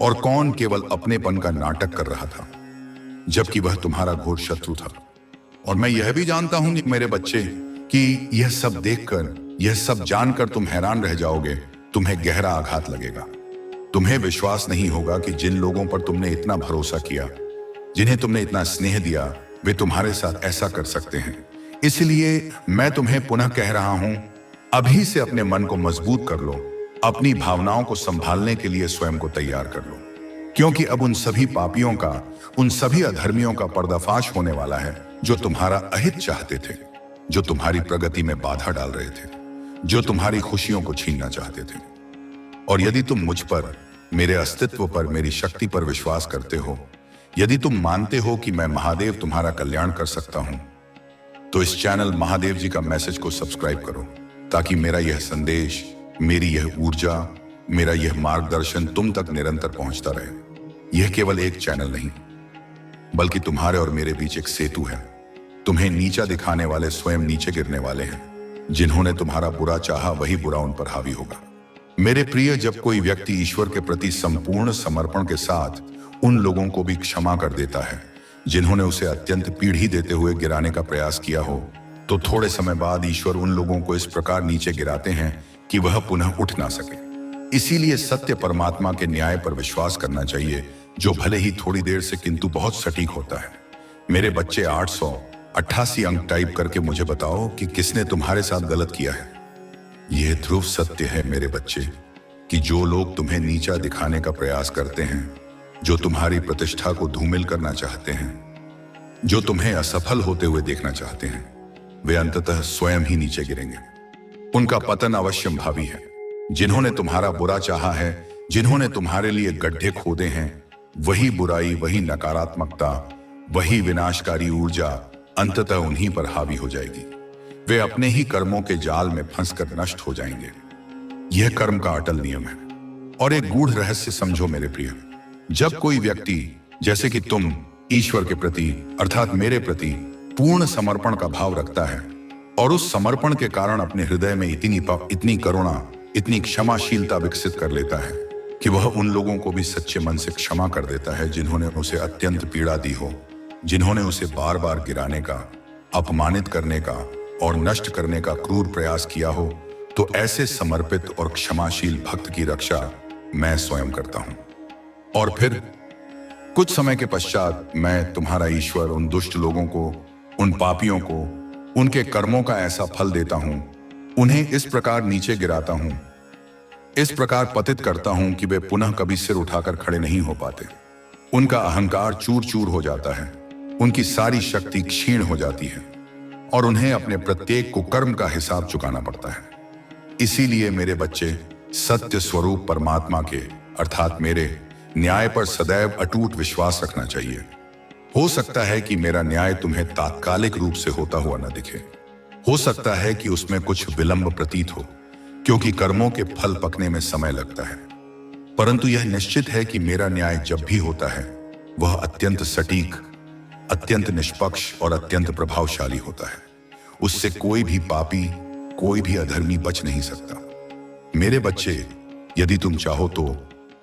और कौन केवल अपनेपन का नाटक कर रहा था जबकि वह तुम्हारा घोर शत्रु था। और मैं यह भी जानता हूं मेरे बच्चे कि यह सब देखकर, यह सब जानकर तुम हैरान रह जाओगे, तुम्हें गहरा आघात लगेगा। तुम्हें विश्वास नहीं होगा कि जिन लोगों पर तुमने इतना भरोसा किया, जिन्हें तुमने इतना स्नेह दिया, वे तुम्हारे साथ ऐसा कर सकते हैं। इसलिए मैं तुम्हें पुनः कह रहा हूं, अभी से अपने मन को मजबूत कर लो, अपनी भावनाओं को संभालने के लिए स्वयं को तैयार कर लो, क्योंकि अब उन सभी पापियों का, उन सभी अधर्मियों का पर्दाफाश होने वाला है जो तुम्हारा अहित चाहते थे, जो तुम्हारी प्रगति में बाधा डाल रहे थे, जो तुम्हारी खुशियों को छीनना चाहते थे। और यदि तुम मुझ पर, मेरे अस्तित्व पर, मेरी शक्ति पर विश्वास करते हो, यदि तुम मानते हो कि मैं महादेव तुम्हारा कल्याण कर सकता हूं, तो इस चैनल महादेव जी का मैसेज को सब्सक्राइब करो, ताकि मेरा यह संदेश, मेरी यह ऊर्जा, मेरा यह मार्गदर्शन तुम तक निरंतर पहुंचता रहे। यह केवल एक चैनल नहीं, बल्कि तुम्हारे और मेरे बीच एक सेतु है। तुम्हें नीचा दिखाने वाले स्वयं नीचे गिरने वाले हैं। जिन्होंने तुम्हारा बुरा चाहा, वही बुरा उन पर हावी होगा। मेरे प्रिय, जब कोई व्यक्ति ईश्वर के प्रति संपूर्ण समर्पण के साथ उन लोगों को भी क्षमा कर देता है जिन्होंने उसे अत्यंत पीढ़ी देते हुए गिराने का प्रयास किया हो, तो थोड़े समय बाद ईश्वर उन लोगों को इस प्रकार नीचे गिराते हैं कि वह पुनः उठ ना सके। इसीलिए सत्य परमात्मा के न्याय पर विश्वास करना चाहिए, जो भले ही थोड़ी देर से किंतु बहुत सटीक होता है। मेरे बच्चे, 888 अंक टाइप करके मुझे बताओ कि किसने तुम्हारे साथ गलत किया है। यह ध्रुव सत्य है मेरे बच्चे कि जो लोग तुम्हें नीचा दिखाने का प्रयास करते हैं, जो तुम्हारी प्रतिष्ठा को धूमिल करना चाहते हैं, जो तुम्हें असफल होते हुए देखना चाहते हैं, वे अंततः स्वयं ही नीचे गिरेंगे। उनका पतन अवश्यंभावी है। जिन्होंने तुम्हारा बुरा चाहा है, जिन्होंने तुम्हारे लिए गड्ढे खोदे हैं, वही बुराई, वही नकारात्मकता, वही विनाशकारी ऊर्जा अंततः उन्हीं पर हावी हो जाएगी। वे अपने ही कर्मों के जाल में फंसकर नष्ट हो जाएंगे। यह कर्म का अटल नियम है। और एक गूढ़ रहस्य समझो मेरे प्रिय, जब कोई व्यक्ति, जैसे कि तुम, ईश्वर के प्रति अर्थात मेरे प्रति पूर्ण समर्पण का भाव रखता है और उस समर्पण के कारण अपने हृदय में इतनी करुणा, इतनी क्षमाशीलता विकसित कर लेता है कि वह उन लोगों को भी सच्चे मन से क्षमा कर देता है जिन्होंने उसे अत्यंत पीड़ा दी हो, जिन्होंने उसे बार बार गिराने का, अपमानित करने का और नष्ट करने का क्रूर प्रयास किया हो, तो ऐसे समर्पित और क्षमाशील भक्त की रक्षा मैं स्वयं करता हूं। और फिर कुछ समय के पश्चात मैं, तुम्हारा ईश्वर, उन दुष्ट लोगों को, उन पापियों को, उनके कर्मों का ऐसा फल देता हूं उन्हें इस प्रकार नीचे गिराता हूं, इस प्रकार पतित करता हूं कि वे पुनः कभी सिर उठाकर खड़े नहीं हो पाते। उनका अहंकार चूर चूर हो जाता है, उनकी सारी शक्ति क्षीण हो जाती है और उन्हें अपने प्रत्येक कुकर्म का हिसाब चुकाना पड़ता है। इसीलिए मेरे बच्चे, सत्य स्वरूप परमात्मा के अर्थात मेरे न्याय पर सदैव अटूट विश्वास रखना चाहिए। हो सकता है कि मेरा न्याय तुम्हें तात्कालिक रूप से होता हुआ न दिखे, हो सकता है कि उसमें कुछ विलंब प्रतीत हो, क्योंकि कर्मों के फल पकने में समय लगता है, परंतु यह निश्चित है कि मेरा न्याय जब भी होता है वह अत्यंत सटीक, अत्यंत निष्पक्ष और अत्यंत प्रभावशाली होता है। उससे कोई भी पापी, कोई भी अधर्मी बच नहीं सकता। मेरे बच्चे, यदि तुम चाहो तो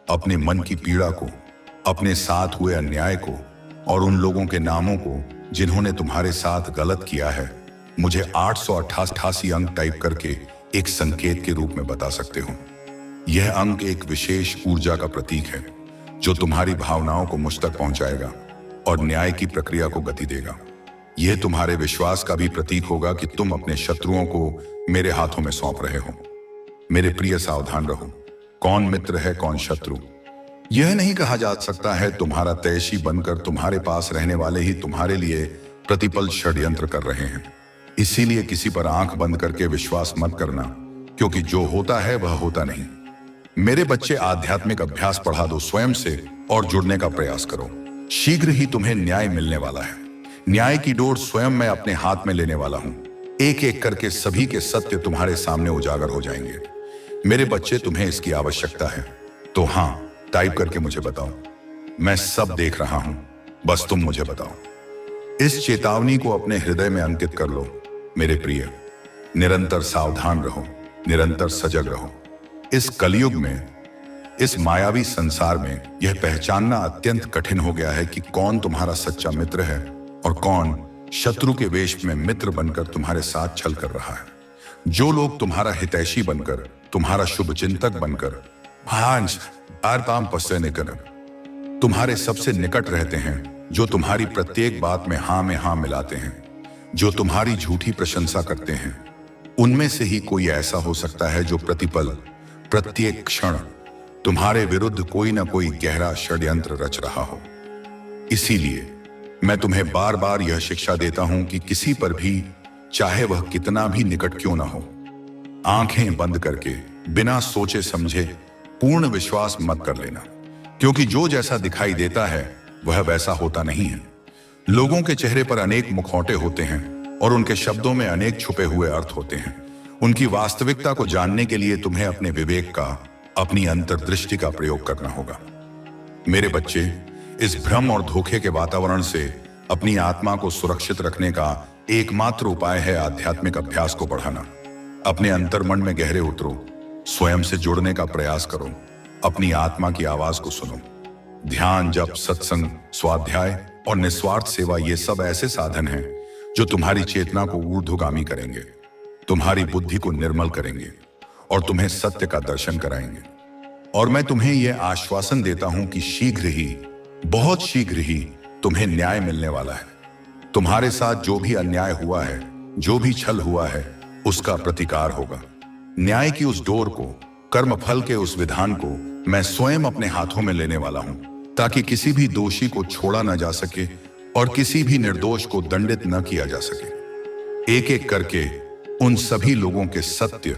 अपने मन की पीड़ा को, अपने साथ हुए अन्याय को और उन लोगों के नामों को जिन्होंने तुम्हारे साथ गलत किया है, मुझे 888 अंक टाइप करके एक संकेत के रूप में बता सकते हो। यह अंक एक विशेष ऊर्जा का प्रतीक है जो तुम्हारी भावनाओं को मुझ तक पहुंचाएगा और न्याय की प्रक्रिया को गति देगा। यह तुम्हारे विश्वास का भी प्रतीक होगा कि तुम अपने शत्रुओं को मेरे हाथों में सौंप रहे हो। मेरे प्रिय, सावधान रहो, कौन मित्र है कौन शत्रु यह नहीं कहा जा सकता है। तुम्हारा तैशी बनकर तुम्हारे पास रहने वाले ही तुम्हारे लिए प्रतिपल षड्यंत्र कर रहे हैं। इसीलिए किसी पर आंख बंद करके विश्वास मत करना, क्योंकि जो होता है वह होता नहीं। मेरे बच्चे, आध्यात्मिक अभ्यास बढ़ा दो स्वयं से और जुड़ने का प्रयास करो। शीघ्र ही तुम्हें न्याय मिलने वाला है। न्याय की डोर स्वयं मैं अपने हाथ में लेने वाला हूं। एक एक करके सभी के सत्य तुम्हारे सामने उजागर हो जाएंगे। मेरे बच्चे, तुम्हें इसकी आवश्यकता है तो हां टाइप करके मुझे बताओ। मैं सब देख रहा हूं, बस तुम मुझे बताओ। इस चेतावनी को अपने हृदय में अंकित कर लो। मेरे प्रिय, निरंतर सावधान रहो, निरंतर सजग रहो। इस कलयुग में, इस मायावी संसार में यह पहचानना अत्यंत कठिन हो गया है कि कौन तुम्हारा सच्चा मित्र है और कौन शत्रु के वेश में मित्र बनकर तुम्हारे साथ छल कर रहा है। जो लोग तुम्हारा हितैषी बनकर, तुम्हारा शुभ चिंतक बनकर, तुम्हारे सबसे निकट रहते हैं, जो तुम्हारी प्रत्येक बात में हाँ मिलाते हैं, जो तुम्हारी झूठी प्रशंसा करते हैं, उनमें से ही कोई ऐसा हो सकता है जो प्रतिपल, प्रत्येक क्षण तुम्हारे विरुद्ध कोई ना कोई गहरा षड्यंत्र रच रहा हो। इसीलिए मैं तुम्हें बार बार यह शिक्षा देता हूं कि किसी पर भी, चाहे वह कितना भी निकट क्यों ना हो, आंखें बंद करके बिना सोचे समझे पूर्ण विश्वास मत कर लेना, क्योंकि जो जैसा दिखाई देता है वह वैसा होता नहीं है। लोगों के चेहरे पर अनेक मुखौटे होते हैं और उनके शब्दों में अनेक छुपे हुए अर्थ होते हैं। उनकी वास्तविकता को जानने के लिए तुम्हें अपने विवेक का, अपनी अंतर्दृष्टि का प्रयोग करना होगा। मेरे बच्चे, इस भ्रम और धोखे के वातावरण से अपनी आत्मा को सुरक्षित रखने का एकमात्र उपाय है आध्यात्मिक अभ्यास को बढ़ाना। अपने अंतर्मन में गहरे उतरो, स्वयं से जुड़ने का प्रयास करो, अपनी आत्मा की आवाज को सुनो। ध्यान, जप, सत्संग, स्वाध्याय और निस्वार्थ सेवा, ये सब ऐसे साधन हैं जो तुम्हारी चेतना को ऊर्ध्वगामी करेंगे, तुम्हारी बुद्धि को निर्मल करेंगे और तुम्हें सत्य का दर्शन कराएंगे। और मैं तुम्हें यह आश्वासन देता हूं कि शीघ्र ही, बहुत शीघ्र ही तुम्हें न्याय मिलने वाला है। तुम्हारे साथ जो भी अन्याय हुआ है, जो भी छल हुआ है, उसका प्रतिकार होगा। न्याय की उस डोर को, कर्मफल के उस विधान को मैं स्वयं अपने हाथों में लेने वाला हूं, ताकि किसी भी दोषी को छोड़ा न जा सके और किसी भी निर्दोष को दंडित न किया जा सके। एक एक करके उन सभी लोगों के सत्य,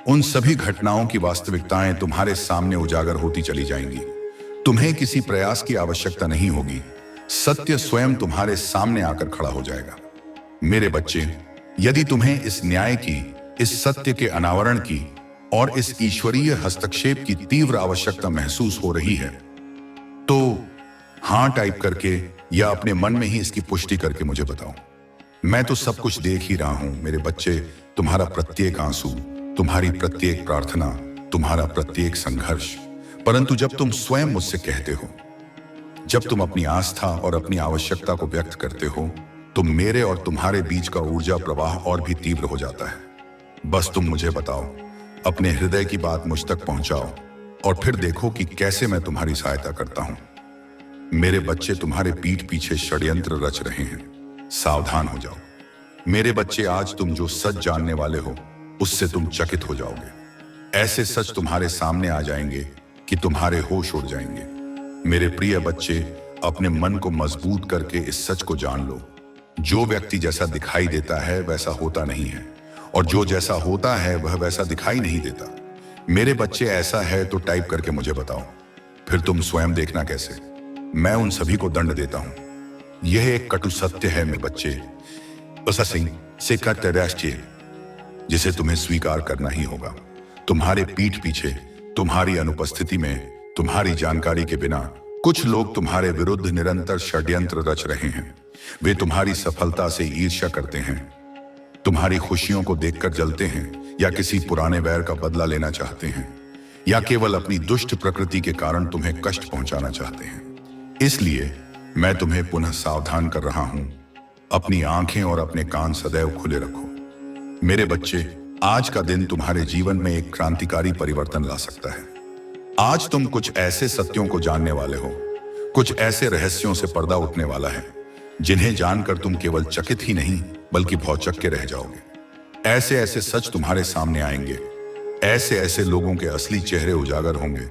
उन सभी घटनाओं की वास्तविकताएं तुम्हारे सामने उजागर होती चली जाएंगी। तुम्हें किसी प्रयास की आवश्यकता नहीं होगी, सत्य स्वयं तुम्हारे सामने आकर खड़ा हो जाएगा। मेरे बच्चे, यदि तुम्हें इस न्याय की, इस सत्य के अनावरण की और इस ईश्वरीय हस्तक्षेप की तीव्र आवश्यकता महसूस हो रही है तो हां टाइप करके या अपने मन में ही इसकी पुष्टि करके मुझे बताओ। मैं तो सब कुछ देख ही रहा हूं मेरे बच्चे, तुम्हारा प्रत्येक आंसू, तुम्हारी प्रत्येक प्रार्थना, तुम्हारा प्रत्येक संघर्ष। परंतु जब तुम स्वयं मुझसे कहते हो, जब तुम अपनी आस्था और अपनी आवश्यकता को व्यक्त करते हो, तो मेरे और तुम्हारे बीच का ऊर्जा प्रवाह और भी तीव्र हो जाता है। बस तुम मुझे बताओ, अपने हृदय की बात मुझ तक पहुंचाओ और फिर देखो कि कैसे मैं तुम्हारी सहायता करता हूं। मेरे बच्चे तुम्हारे पीठ पीछे षड्यंत्र रच रहे हैं, सावधान हो जाओ। मेरे बच्चे, आज तुम जो सच जानने वाले हो उससे तुम चकित हो जाओगे। ऐसे सच तुम्हारे सामने आ जाएंगे कि तुम्हारे होश उड़ जाएंगे। मेरे प्रिय बच्चे, अपने मन को मजबूत करके इस सच को जान लो। जो व्यक्ति जैसा दिखाई देता है वैसा होता नहीं है, और जो जैसा होता है वह वैसा दिखाई नहीं देता। मेरे बच्चे, ऐसा है तो टाइप करके मुझे बताओ, फिर तुम स्वयं देखना कैसे मैं उन सभी को दंड देता हूं। यह एक कटु सत्य है मेरे बच्चे, से राष्ट्रीय, जिसे तुम्हें स्वीकार करना ही होगा। तुम्हारे पीठ पीछे, तुम्हारी अनुपस्थिति में, तुम्हारी जानकारी के बिना कुछ लोग तुम्हारे विरुद्ध निरंतर षड्यंत्र रच रहे हैं। वे तुम्हारी सफलता से ईर्ष्या करते हैं, तुम्हारी खुशियों को देखकर जलते हैं, या किसी पुराने वैर का बदला लेना चाहते हैं, या केवल अपनी दुष्ट प्रकृति के कारण तुम्हें कष्ट पहुंचाना चाहते हैं। इसलिए मैं तुम्हें पुनः सावधान कर रहा हूं। अपनी आंखें और अपने कान सदैव खुले रखो। मेरे बच्चे, आज का दिन तुम्हारे जीवन में एक क्रांतिकारी परिवर्तन ला सकता है। आज तुम कुछ ऐसे सत्यों को जानने वाले हो, कुछ ऐसे रहस्यों से पर्दा उठने वाला है जिन्हें जानकर तुम केवल चकित ही नहीं बल्कि भौचक के रह जाओगे। ऐसे ऐसे सच तुम्हारे सामने आएंगे, ऐसे ऐसे लोगों के असली चेहरे उजागर होंगे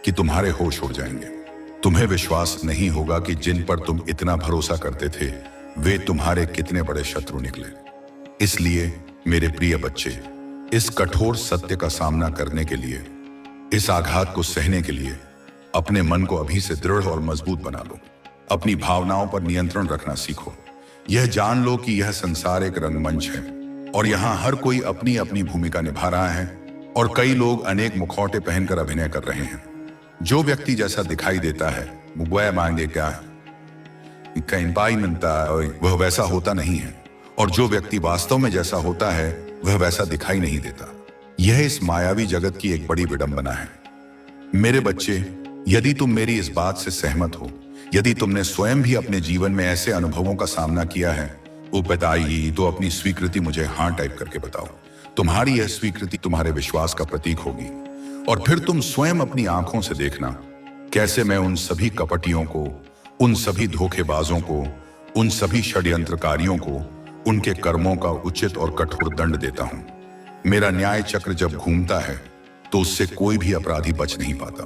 कि तुम्हारे होश उड़ जाएंगे। तुम्हें विश्वास नहीं होगा कि जिन पर तुम इतना भरोसा करते थे वे तुम्हारे कितने बड़े शत्रु निकले। इसलिए मेरे प्रिय बच्चे, इस कठोर सत्य का सामना करने के लिए, इस आघात को सहने के लिए अपने मन को अभी से दृढ़ और मजबूत बना लो। अपनी भावनाओं पर नियंत्रण रखना सीखो। यह जान लो कि यह संसार एक रंगमंच है और यहाँ हर कोई अपनी अपनी भूमिका निभा रहा है, और कई लोग अनेक मुखौटे पहनकर अभिनय कर रहे हैं। जो व्यक्ति जैसा दिखाई देता है वह मांगे क्या वह वैसा होता नहीं है, और जो व्यक्ति वास्तव में जैसा होता है वह वैसा दिखाई नहीं देता। यह इस मायावी जगत की एक बड़ी विडंबना है। मेरे बच्चे, यदि तुम मेरी इस बात से सहमत हो, यदि तुमने स्वयं भी अपने जीवन में ऐसे अनुभवों का सामना किया है, वो बताइए तो अपनी स्वीकृति मुझे हाँ टाइप करके बताओ। तुम्हारी यह स्वीकृति तुम्हारे विश्वास का प्रतीक होगी, और फिर तुम स्वयं अपनी आंखों से देखना कैसे मैं उन सभी कपटियों को, उन सभी धोखेबाजों को, उन सभी षड्यंत्रकारियों को उनके कर्मों का उचित और कठोर दंड देता हूं। मेरा न्याय चक्र जब घूमता है तो उससे कोई भी अपराधी बच नहीं पाता।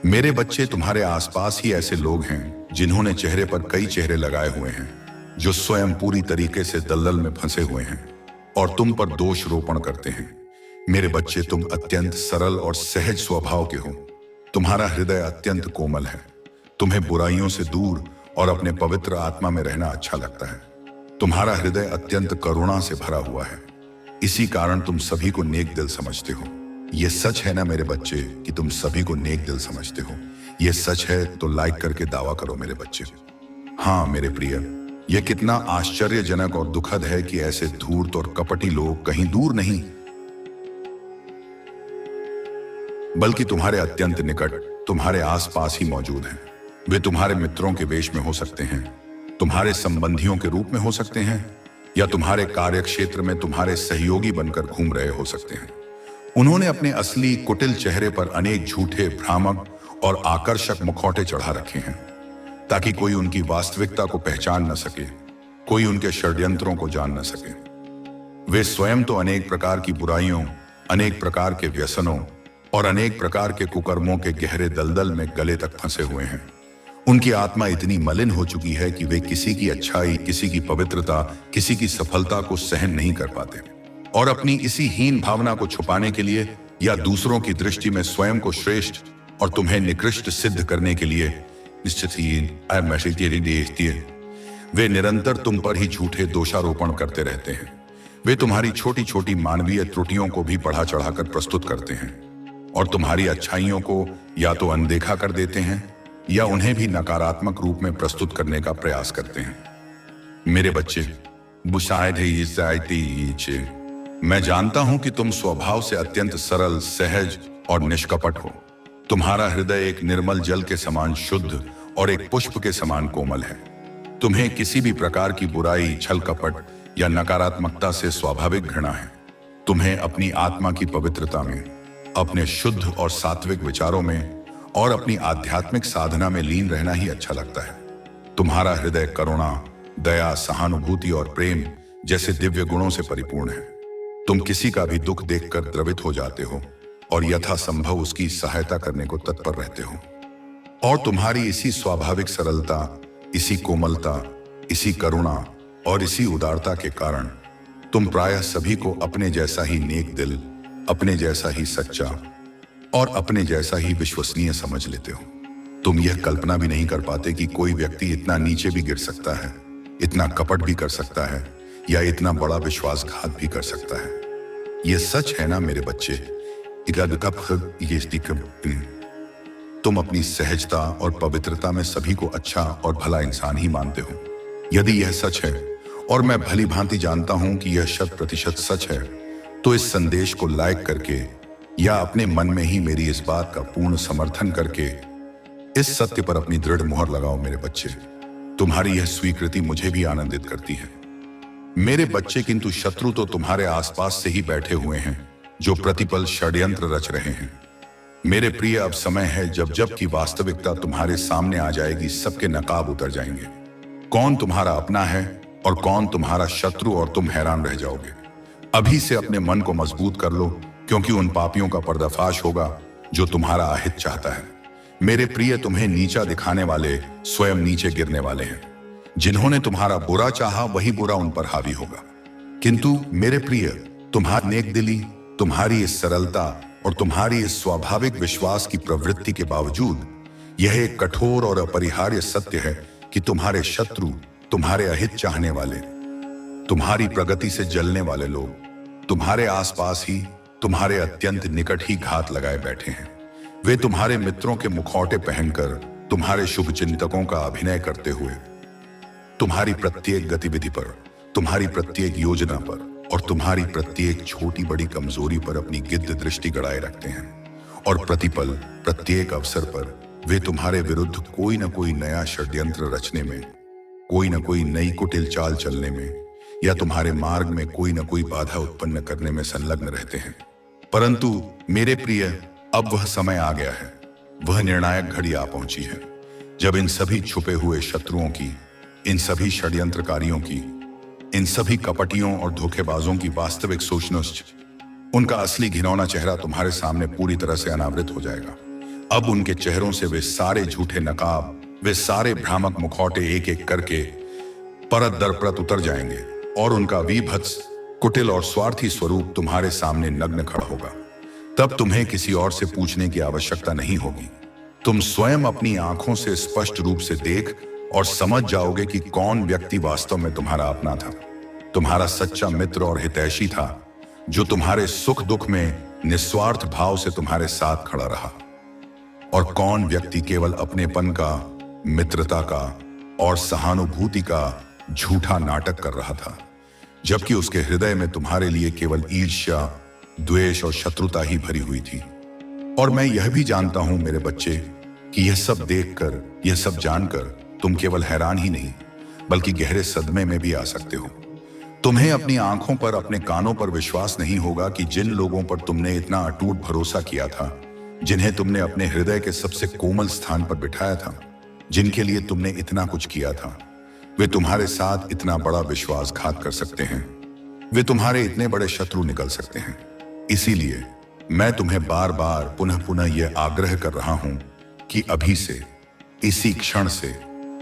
मेरे बच्चे, तुम्हारे आसपास ही ऐसे लोग हैं जिन्होंने चेहरे पर कई चेहरे लगाए हुए हैं, जो स्वयं पूरी तरीके से दलदल में फंसे हुए हैं और तुम पर दोष रोपण करते हैं। मेरे बच्चे, तुम अत्यंत सरल और सहज स्वभाव के हो। तुम्हारा हृदय अत्यंत कोमल है। तुम्हें बुराइयों से दूर और अपने पवित्र आत्मा में रहना अच्छा लगता है। तुम्हारा हृदय अत्यंत करुणा से भरा हुआ है। इसी कारण तुम सभी को नेक दिल समझते हो। यह सच है ना मेरे बच्चे कि तुम सभी को नेक दिल समझते हो? यह सच है तो लाइक करके दावा करो मेरे बच्चे। हाँ मेरे प्रिय, यह कितना आश्चर्यजनक और दुखद है कि ऐसे धूर्त और कपटी लोग कहीं दूर नहीं बल्कि तुम्हारे अत्यंत निकट, तुम्हारे आसपास ही मौजूद हैं। वे तुम्हारे मित्रों के वेश में हो सकते हैं, तुम्हारे संबंधियों के रूप में हो सकते हैं, या तुम्हारे कार्य क्षेत्र में तुम्हारे सहयोगी बनकर घूम रहे हो सकते हैं। उन्होंने अपने असली कुटिल चेहरे पर अनेक झूठे, भ्रामक और आकर्षक मुखौटे चढ़ा रखे हैं ताकि कोई उनकी वास्तविकता को पहचान न सके, कोई उनके षड्यंत्रों को जान न सके। वे स्वयं तो अनेक प्रकार की बुराइयों, अनेक प्रकार के व्यसनों और अनेक प्रकार के कुकर्मों के गहरे दलदल में गले तक फंसे हुए हैं। उनकी आत्मा इतनी मलिन हो चुकी है कि वे किसी की अच्छाई, किसी की पवित्रता, किसी की सफलता को सहन नहीं कर पाते, और अपनी इसी हीन भावना को छुपाने के लिए या दूसरों की दृष्टि में स्वयं को श्रेष्ठ और तुम्हें निकृष्ट सिद्ध करने के लिए वे निरंतर तुम पर ही झूठे दोषारोपण करते रहते हैं। वे तुम्हारी छोटी छोटी मानवीय त्रुटियों को भी बढ़ा चढ़ाकर प्रस्तुत करते हैं और तुम्हारी अच्छाइयों को या तो अनदेखा कर देते हैं या उन्हें भी नकारात्मक रूप में प्रस्तुत करने का प्रयास करते हैं। मेरे बच्चे, मैं जानता हूं कि तुम स्वभाव से अत्यंत सरल, सहज और निष्कपट हो। तुम्हारा हृदय एक निर्मल जल के समान शुद्ध और एक पुष्प के समान कोमल है। तुम्हें किसी भी प्रकार की बुराई, छल कपट या नकारात्मकता से स्वाभाविक घृणा है। तुम्हें अपनी आत्मा की पवित्रता में, अपने शुद्ध और सात्विक विचारों में और अपनी आध्यात्मिक साधना में लीन रहना ही अच्छा लगता है। तुम्हारा हृदय करुणा, दया, सहानुभूति और प्रेम जैसे दिव्य गुणों से परिपूर्ण है। तुम किसी का भी दुख देखकर द्रवित हो जाते हो और यथासंभव उसकी सहायता करने को तत्पर रहते हो। और तुम्हारी इसी स्वाभाविक सरलता, इसी कोमलता, इसी करुणा और इसी उदारता के कारण तुम प्रायः सभी को अपने जैसा ही नेक दिल, अपने जैसा ही सच्चा और अपने जैसा ही विश्वसनीय समझ लेते हो। तुम यह कल्पना भी नहीं कर पाते कि कोई व्यक्ति इतना नीचे भी गिर सकता है, इतना कपट भी कर सकता है या इतना बड़ा विश्वासघात भी कर सकता है। यह सच है ना मेरे बच्चे? तुम अपनी सहजता और पवित्रता में सभी को अच्छा और भला इंसान ही मानते हो। यदि यह सच है, और मैं भली भांति जानता हूं कि यह 100% सच है, तो इस संदेश को लाइक करके या अपने मन में ही मेरी इस बात का पूर्ण समर्थन करके इस सत्य पर अपनी दृढ़ मुहर लगाओ मेरे बच्चे। तुम्हारी यह स्वीकृति मुझे भी आनंदित करती है मेरे बच्चे, किंतु शत्रु तो तुम्हारे आसपास से ही बैठे हुए हैं जो प्रतिपल षड्यंत्र रच रहे हैं। मेरे प्रिय, अब समय है जब की वास्तविकता तुम्हारे सामने आ जाएगी, सबके नकाब उतर जाएंगे। कौन तुम्हारा अपना है और कौन तुम्हारा शत्रु, और तुम हैरान रह जाओगे। अभी से अपने मन को मजबूत कर लो, क्योंकि उन पापियों का पर्दाफाश होगा जो तुम्हारा अहित चाहता है। मेरे प्रिय, तुम्हें नीचा दिखाने वाले स्वयं नीचे गिरने वाले हैं। जिन्होंने तुम्हारा बुरा चाहा वही बुरा उन पर हावी होगा। किंतु मेरे प्रिय, तुम्हारी नेकदिली, तुम्हारी इस सरलता और तुम्हारी इस स्वाभाविक विश्वास की प्रवृत्ति के बावजूद यह एक कठोर और अपरिहार्य सत्य है कि तुम्हारे शत्रु, तुम्हारे अहित चाहने वाले, तुम्हारी प्रगति से जलने वाले लोग तुम्हारे आसपास ही, तुम्हारे अत्यंत निकट ही घात लगाए बैठे हैं। वे तुम्हारे मित्रों के मुखौटे पहनकर तुम्हारे शुभ चिंतकों का अभिनय करते हुए तुम्हारी प्रत्येक गतिविधि पर, तुम्हारी प्रत्येक योजना पर और तुम्हारी प्रत्येक छोटी बड़ी कमजोरी पर अपनी गिद्ध दृष्टि गड़ाए रखते हैं। और प्रतिपल, प्रत्येक अवसर पर वे तुम्हारे विरुद्ध कोई न कोई नया षड्यंत्र रचने में, कोई न कोई नई कुटिल चाल चलने में या तुम्हारे मार्ग में कोई न कोई बाधा उत्पन्न करने में संलग्न रहते हैं। परंतु मेरे प्रिय, अब वह समय आ गया है, वह निर्णायक घड़ी आ पहुंची है, जब इन सभी छुपे हुए शत्रुओं की, इन सभी षड्यंत्रकारियों की, इन सभी कपटियों और धोखेबाजों की वास्तविक सोचनुष्ट, उनका असली घिनौना चेहरा तुम्हारे सामने पूरी तरह से अनावृत हो जाएगा। अब उनके चेहरों से वे सारे झूठे नकाब, वे सारे भ्रामक मुखौटे एक एक करके परत दर परत उतर जाएंगे और उनका विभत्स, कुटिल और स्वार्थी स्वरूप तुम्हारे सामने नग्न खड़ा होगा। तब तुम्हें किसी और से पूछने की आवश्यकता नहीं होगी। तुम स्वयं अपनी आंखों से स्पष्ट रूप से देख और समझ जाओगे कि कौन व्यक्ति वास्तव में तुम्हारा अपना था, तुम्हारा सच्चा मित्र और हितैषी था, जो तुम्हारे सुख दुख में निस्वार्थ भाव से तुम्हारे साथ खड़ा रहा, और कौन व्यक्ति केवल अपनेपन का, मित्रता का और सहानुभूति का झूठा नाटक कर रहा था, जबकि उसके हृदय में तुम्हारे लिए केवल ईर्ष्या, द्वेष और शत्रुता ही भरी हुई थी। और मैं यह भी जानता हूं मेरे बच्चे कि यह सब देखकर, यह सब जानकर तुम केवल हैरान ही नहीं बल्कि गहरे सदमे में भी आ सकते हो। तुम्हें अपनी आंखों पर, अपने कानों पर विश्वास नहीं होगा कि जिन लोगों पर तुमने इतना अटूट भरोसा किया था, जिन्हें तुमने अपने हृदय के सबसे कोमल स्थान पर बिठाया था, जिनके लिए तुमने इतना कुछ किया था, वे तुम्हारे साथ इतना बड़ा विश्वासघात कर सकते हैं, वे तुम्हारे इतने बड़े शत्रु निकल सकते हैं। इसीलिए मैं तुम्हें बार बार पुनः पुनः यह आग्रह कर रहा हूं कि अभी से, इसी क्षण से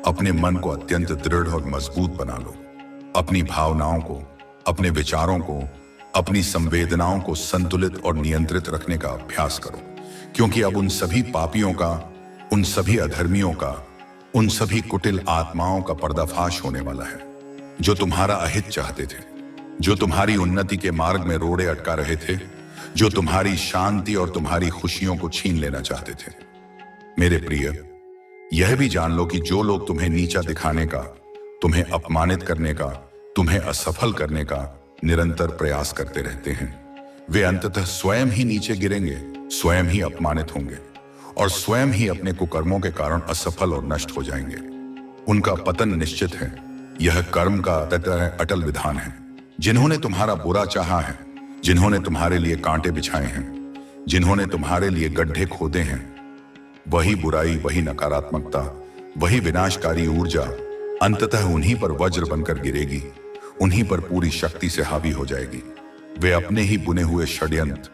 अपने मन को अत्यंत दृढ़ और मजबूत बना लो। अपनी भावनाओं को, अपने विचारों को, अपनी संवेदनाओं को संतुलित और नियंत्रित रखने का अभ्यास करो, क्योंकि अब उन सभी पापियों का, उन सभी अधर्मियों का, उन सभी कुटिल आत्माओं का पर्दाफाश होने वाला है, जो तुम्हारा अहित चाहते थे, जो तुम्हारी उन्नति के मार्ग में रोड़े अटका रहे थे, जो तुम्हारी शांति और तुम्हारी खुशियों को छीन लेना चाहते थे। मेरे प्रिय, यह भी जान लो कि जो लोग तुम्हें नीचा दिखाने का, तुम्हें अपमानित करने का, तुम्हें असफल करने का निरंतर प्रयास करते रहते हैं, वे अंततः स्वयं ही नीचे गिरेंगे, स्वयं ही अपमानित होंगे और स्वयं ही अपने कुकर्मों के कारण असफल और नष्ट हो जाएंगे। उनका पतन निश्चित है। यह कर्म का अटल विधान है। जिन्होंने तुम्हारा बुरा चाहा है, जिन्होंने तुम्हारे लिए कांटे बिछाए हैं, जिन्होंने तुम्हारे लिए गड्ढे खोदे हैं, वही बुराई, वही नकारात्मकता, वही विनाशकारी ऊर्जा अंततः उन्हीं पर वज्र बनकर गिरेगी, उन्हीं पर पूरी शक्ति से हावी हो जाएगी। वे अपने ही बुने हुए षड्यंत्र